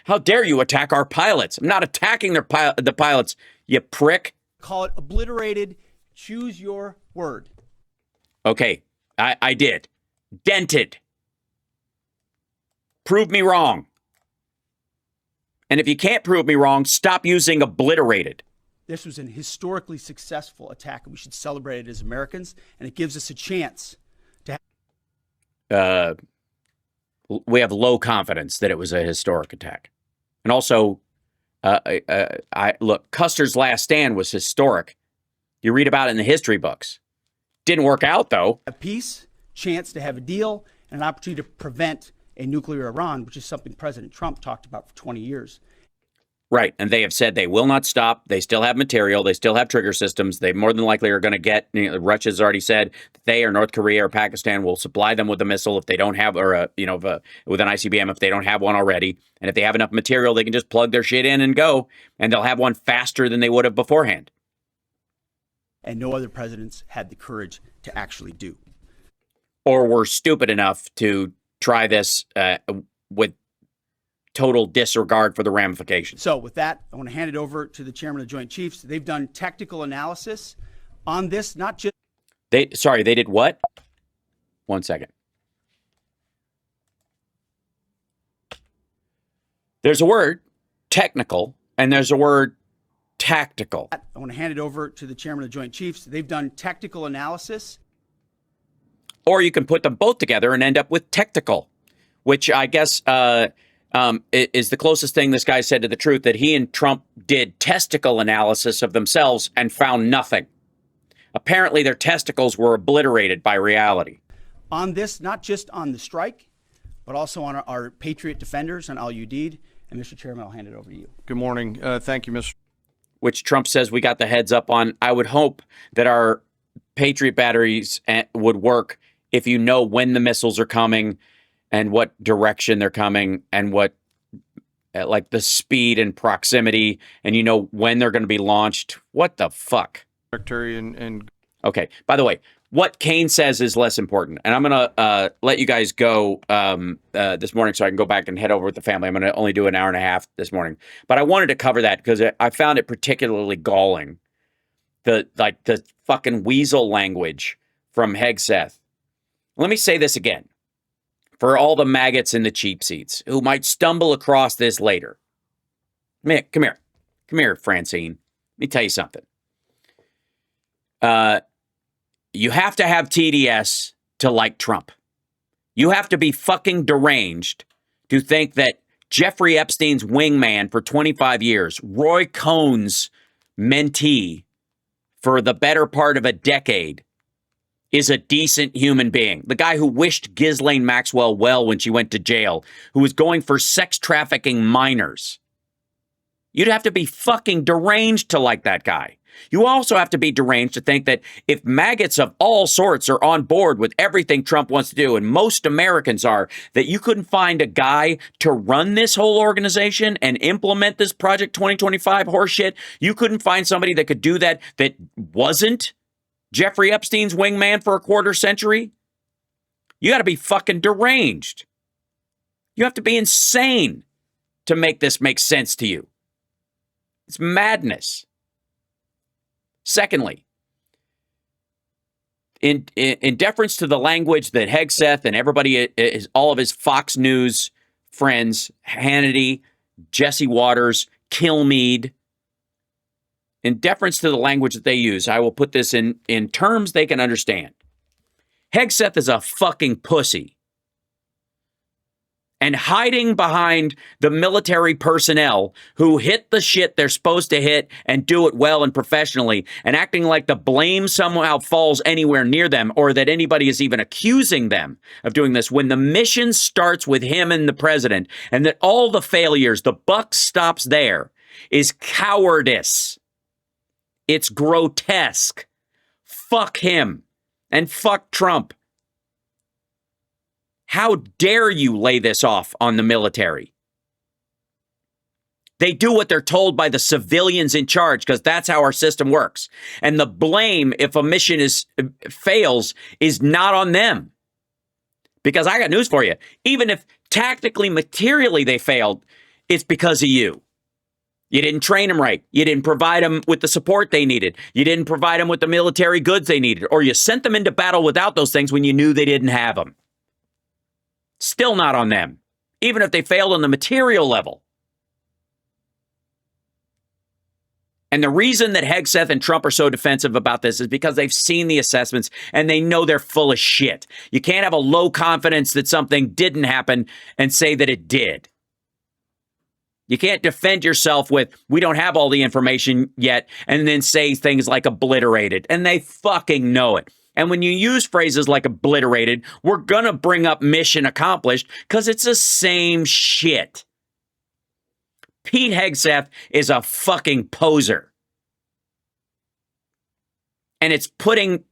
How dare you attack our pilots? I'm not attacking the pilots, you prick. Call it obliterated. Choose your word. Okay, I did. Dented. Prove me wrong. And if you can't prove me wrong, stop using obliterated. This was an historically successful attack, and we should celebrate it as Americans, and it gives us a chance to we have low confidence that it was a historic attack. And also, look, Custer's last stand was historic. You read about it in the history books. Didn't work out, though. A peace, chance to have a deal, and an opportunity to prevent a nuclear Iran, which is something President Trump talked about for 20 years. Right. And they have said they will not stop. They still have material. They still have trigger systems. They more than likely are going to get, Russia's already said that they or North Korea or Pakistan will supply them with a missile if they don't have, or with an ICBM if they don't have one already. And if they have enough material, they can just plug their shit in and go. And they'll have one faster than they would have beforehand. And no other presidents had the courage to actually do. Or were stupid enough to try this with total disregard for the ramifications. So with that, I want to hand it over to the chairman of the Joint Chiefs. They've done technical analysis on this, not just... They did what? 1 second. There's a word, technical, and there's a word, tactical. I want to hand it over to the chairman of the Joint Chiefs. They've done technical analysis. Or you can put them both together and end up with technical, which I guess is the closest thing this guy said to the truth, that he and Trump did testicle analysis of themselves and found nothing. Apparently, their testicles were obliterated by reality. On this, not just on the strike, but also on our Patriot defenders, on Al Udeid. And Mr. Chairman, I'll hand it over to you. Good morning. Thank you, Mr. Which Trump says we got the heads up on. I would hope that our Patriot batteries would work if you know when the missiles are coming and what direction they're coming and what, like the speed and proximity, and you know when they're going to be launched. What the fuck? Secretary and Okay. By the way, what Kane says is less important, and I'm going to let you guys go this morning so I can go back and head over with the family. I'm going to only do an hour and a half this morning, but I wanted to cover that because I found it particularly galling. The fucking weasel language from Hegseth. Let me say this again for all the maggots in the cheap seats who might stumble across this later. Come here, Francine. Let me tell you something. You have to have TDS to like Trump. You have to be fucking deranged to think that Jeffrey Epstein's wingman for 25 years, Roy Cohn's mentee for the better part of a decade, is a decent human being. The guy who wished Ghislaine Maxwell well when she went to jail, who was going for sex trafficking minors. You'd have to be fucking deranged to like that guy. You also have to be deranged to think that if maggots of all sorts are on board with everything Trump wants to do, and most Americans are, that you couldn't find a guy to run this whole organization and implement this Project 2025 horseshit. You couldn't find somebody that could do that wasn't Jeffrey Epstein's wingman for a quarter century. You got to be fucking deranged. You have to be insane to make this make sense to you. It's madness. Secondly, in deference to the language that Hegseth and everybody, all of his Fox News friends, Hannity, Jesse Waters, Kilmeade, in deference to the language that they use, I will put this in terms they can understand. Hegseth is a fucking pussy. And hiding behind the military personnel who hit the shit they're supposed to hit and do it well and professionally, and acting like the blame somehow falls anywhere near them or that anybody is even accusing them of doing this, when the mission starts with him and the president, and that all the failures, the buck stops there, is cowardice. It's grotesque. Fuck him and fuck Trump. How dare you lay this off on the military? They do what they're told by the civilians in charge, because that's how our system works. And the blame, if a mission fails, is not on them. Because I got news for you. Even if tactically, materially they failed, it's because of you. You didn't train them right. You didn't provide them with the support they needed. You didn't provide them with the military goods they needed. Or you sent them into battle without those things when you knew they didn't have them. Still not on them, even if they failed on the material level. And the reason that Hegseth and Trump are so defensive about this is because they've seen the assessments and they know they're full of shit. You can't have a low confidence that something didn't happen and say that it did. You can't defend yourself with, we don't have all the information yet, and then say things like obliterated. And they fucking know it. And when you use phrases like obliterated, we're going to bring up mission accomplished because it's the same shit. Pete Hegseth is a fucking poser. And it's putting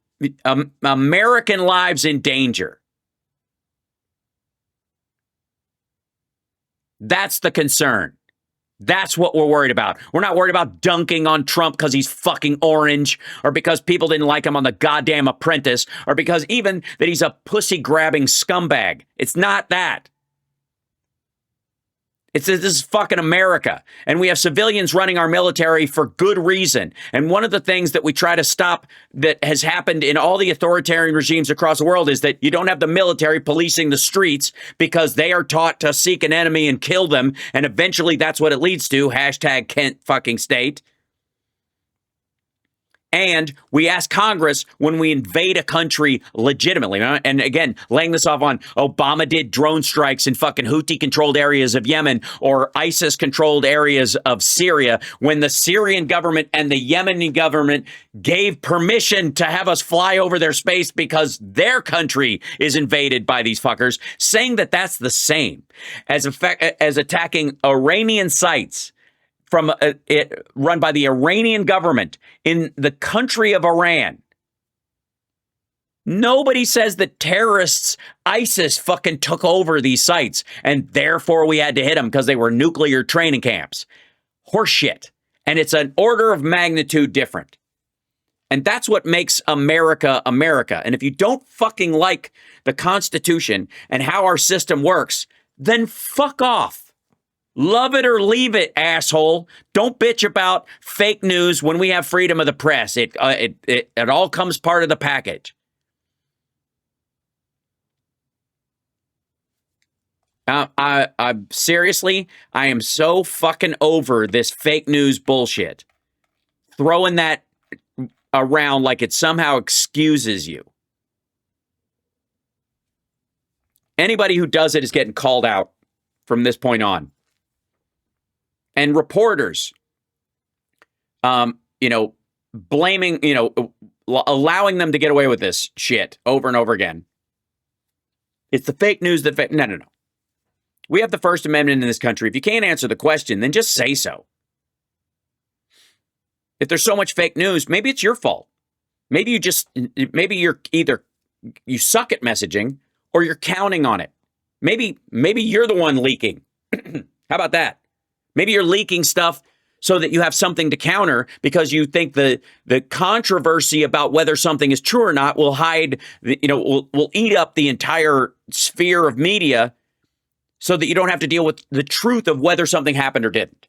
American lives in danger. That's the concern. That's what we're worried about. We're not worried about dunking on Trump because he's fucking orange, or because people didn't like him on The Goddamn Apprentice, or because even that he's a pussy-grabbing scumbag. It's not that. This is fucking America, and we have civilians running our military for good reason. And one of the things that we try to stop that has happened in all the authoritarian regimes across the world is that you don't have the military policing the streets because they are taught to seek an enemy and kill them, and eventually that's what it leads to. Hashtag Kent fucking state. And we ask Congress when we invade a country legitimately. And again, laying this off on Obama did drone strikes in fucking Houthi-controlled areas of Yemen or ISIS-controlled areas of Syria, when the Syrian government and the Yemeni government gave permission to have us fly over their space because their country is invaded by these fuckers, saying that that's the same as attacking Iranian sites from run by the Iranian government in the country of Iran. Nobody says that terrorists, ISIS, fucking took over these sites and therefore we had to hit them because they were nuclear training camps. Horseshit. And it's an order of magnitude different. And that's what makes America America. And if you don't fucking like the Constitution and how our system works, then fuck off. Love it or leave it, asshole. Don't bitch about fake news when we have freedom of the press. It all comes part of the package. Seriously, I am so fucking over this fake news bullshit. Throwing that around like it somehow excuses you. Anybody who does it is getting called out from this point on. And reporters, blaming, allowing them to get away with this shit over and over again. It's the fake news that... No. We have the First Amendment in this country. If you can't answer the question, then just say so. If there's so much fake news, maybe it's your fault. Maybe you're either you suck at messaging or you're counting on it. Maybe you're the one leaking. How about that? Maybe you're leaking stuff so that you have something to counter because you think the controversy about whether something is true or not will will eat up the entire sphere of media so that you don't have to deal with the truth of whether something happened or didn't.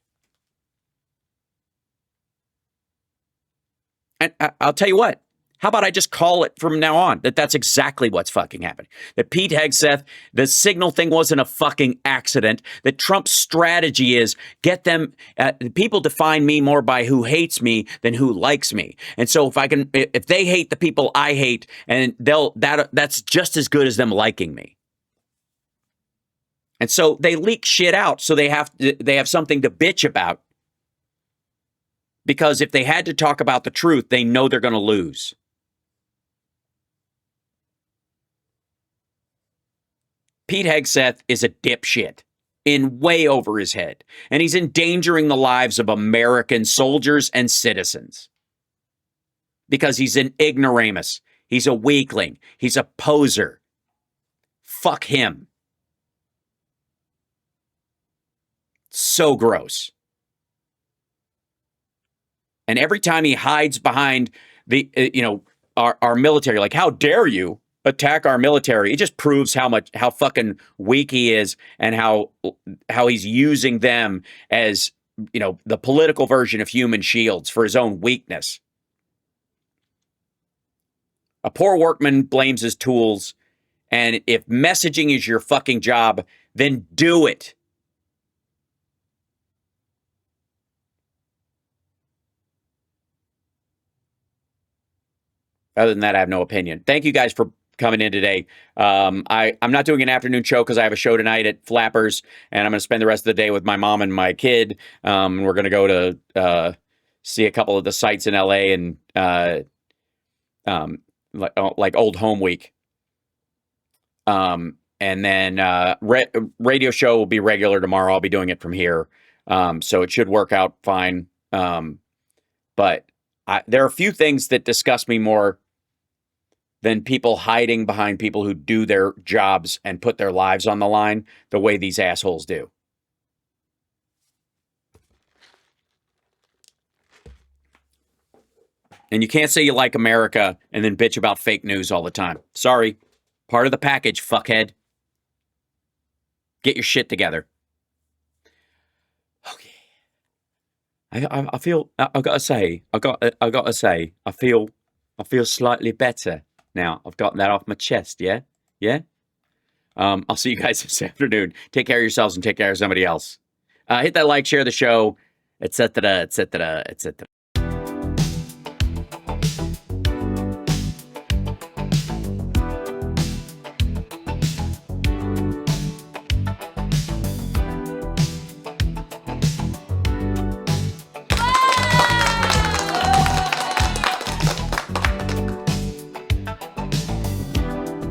And I'll tell you what, how about I just call it from now on that that's exactly what's fucking happening? That Pete Hegseth, the signal thing wasn't a fucking accident. That Trump's strategy is get them, people define me more by who hates me than who likes me. And so if they hate the people I hate, and that's just as good as them liking me. And so they leak shit out so they have something to bitch about. Because if they had to talk about the truth, they know they're going to lose. Pete Hegseth is a dipshit in way over his head, and he's endangering the lives of American soldiers and citizens because he's an ignoramus. He's a weakling. He's a poser. Fuck him. So gross. And every time he hides behind our military, like, how dare you attack our military? It just proves how fucking weak he is and how he's using them as, the political version of human shields for his own weakness. A poor workman blames his tools. And if messaging is your fucking job, then do it. Other than that, I have no opinion. Thank you guys for coming in today. I'm not doing an afternoon show because I have a show tonight at Flappers, and I'm going to spend the rest of the day with my mom and my kid. We're going to go to see a couple of the sites in LA and like Old Home Week. And then radio show will be regular tomorrow. I'll be doing it from here, so it should work out fine. But there are a few things that disgust me more than people hiding behind people who do their jobs and put their lives on the line the way these assholes do. And you can't say you like America and then bitch about fake news all the time. Sorry. Part of the package, fuckhead. Get your shit together. Okay. I feel, I gotta say, I feel slightly better now. I've gotten that off my chest, yeah? Yeah? I'll see you guys this afternoon. Take care of yourselves and take care of somebody else. Hit that like, share the show, etc., etc., etc.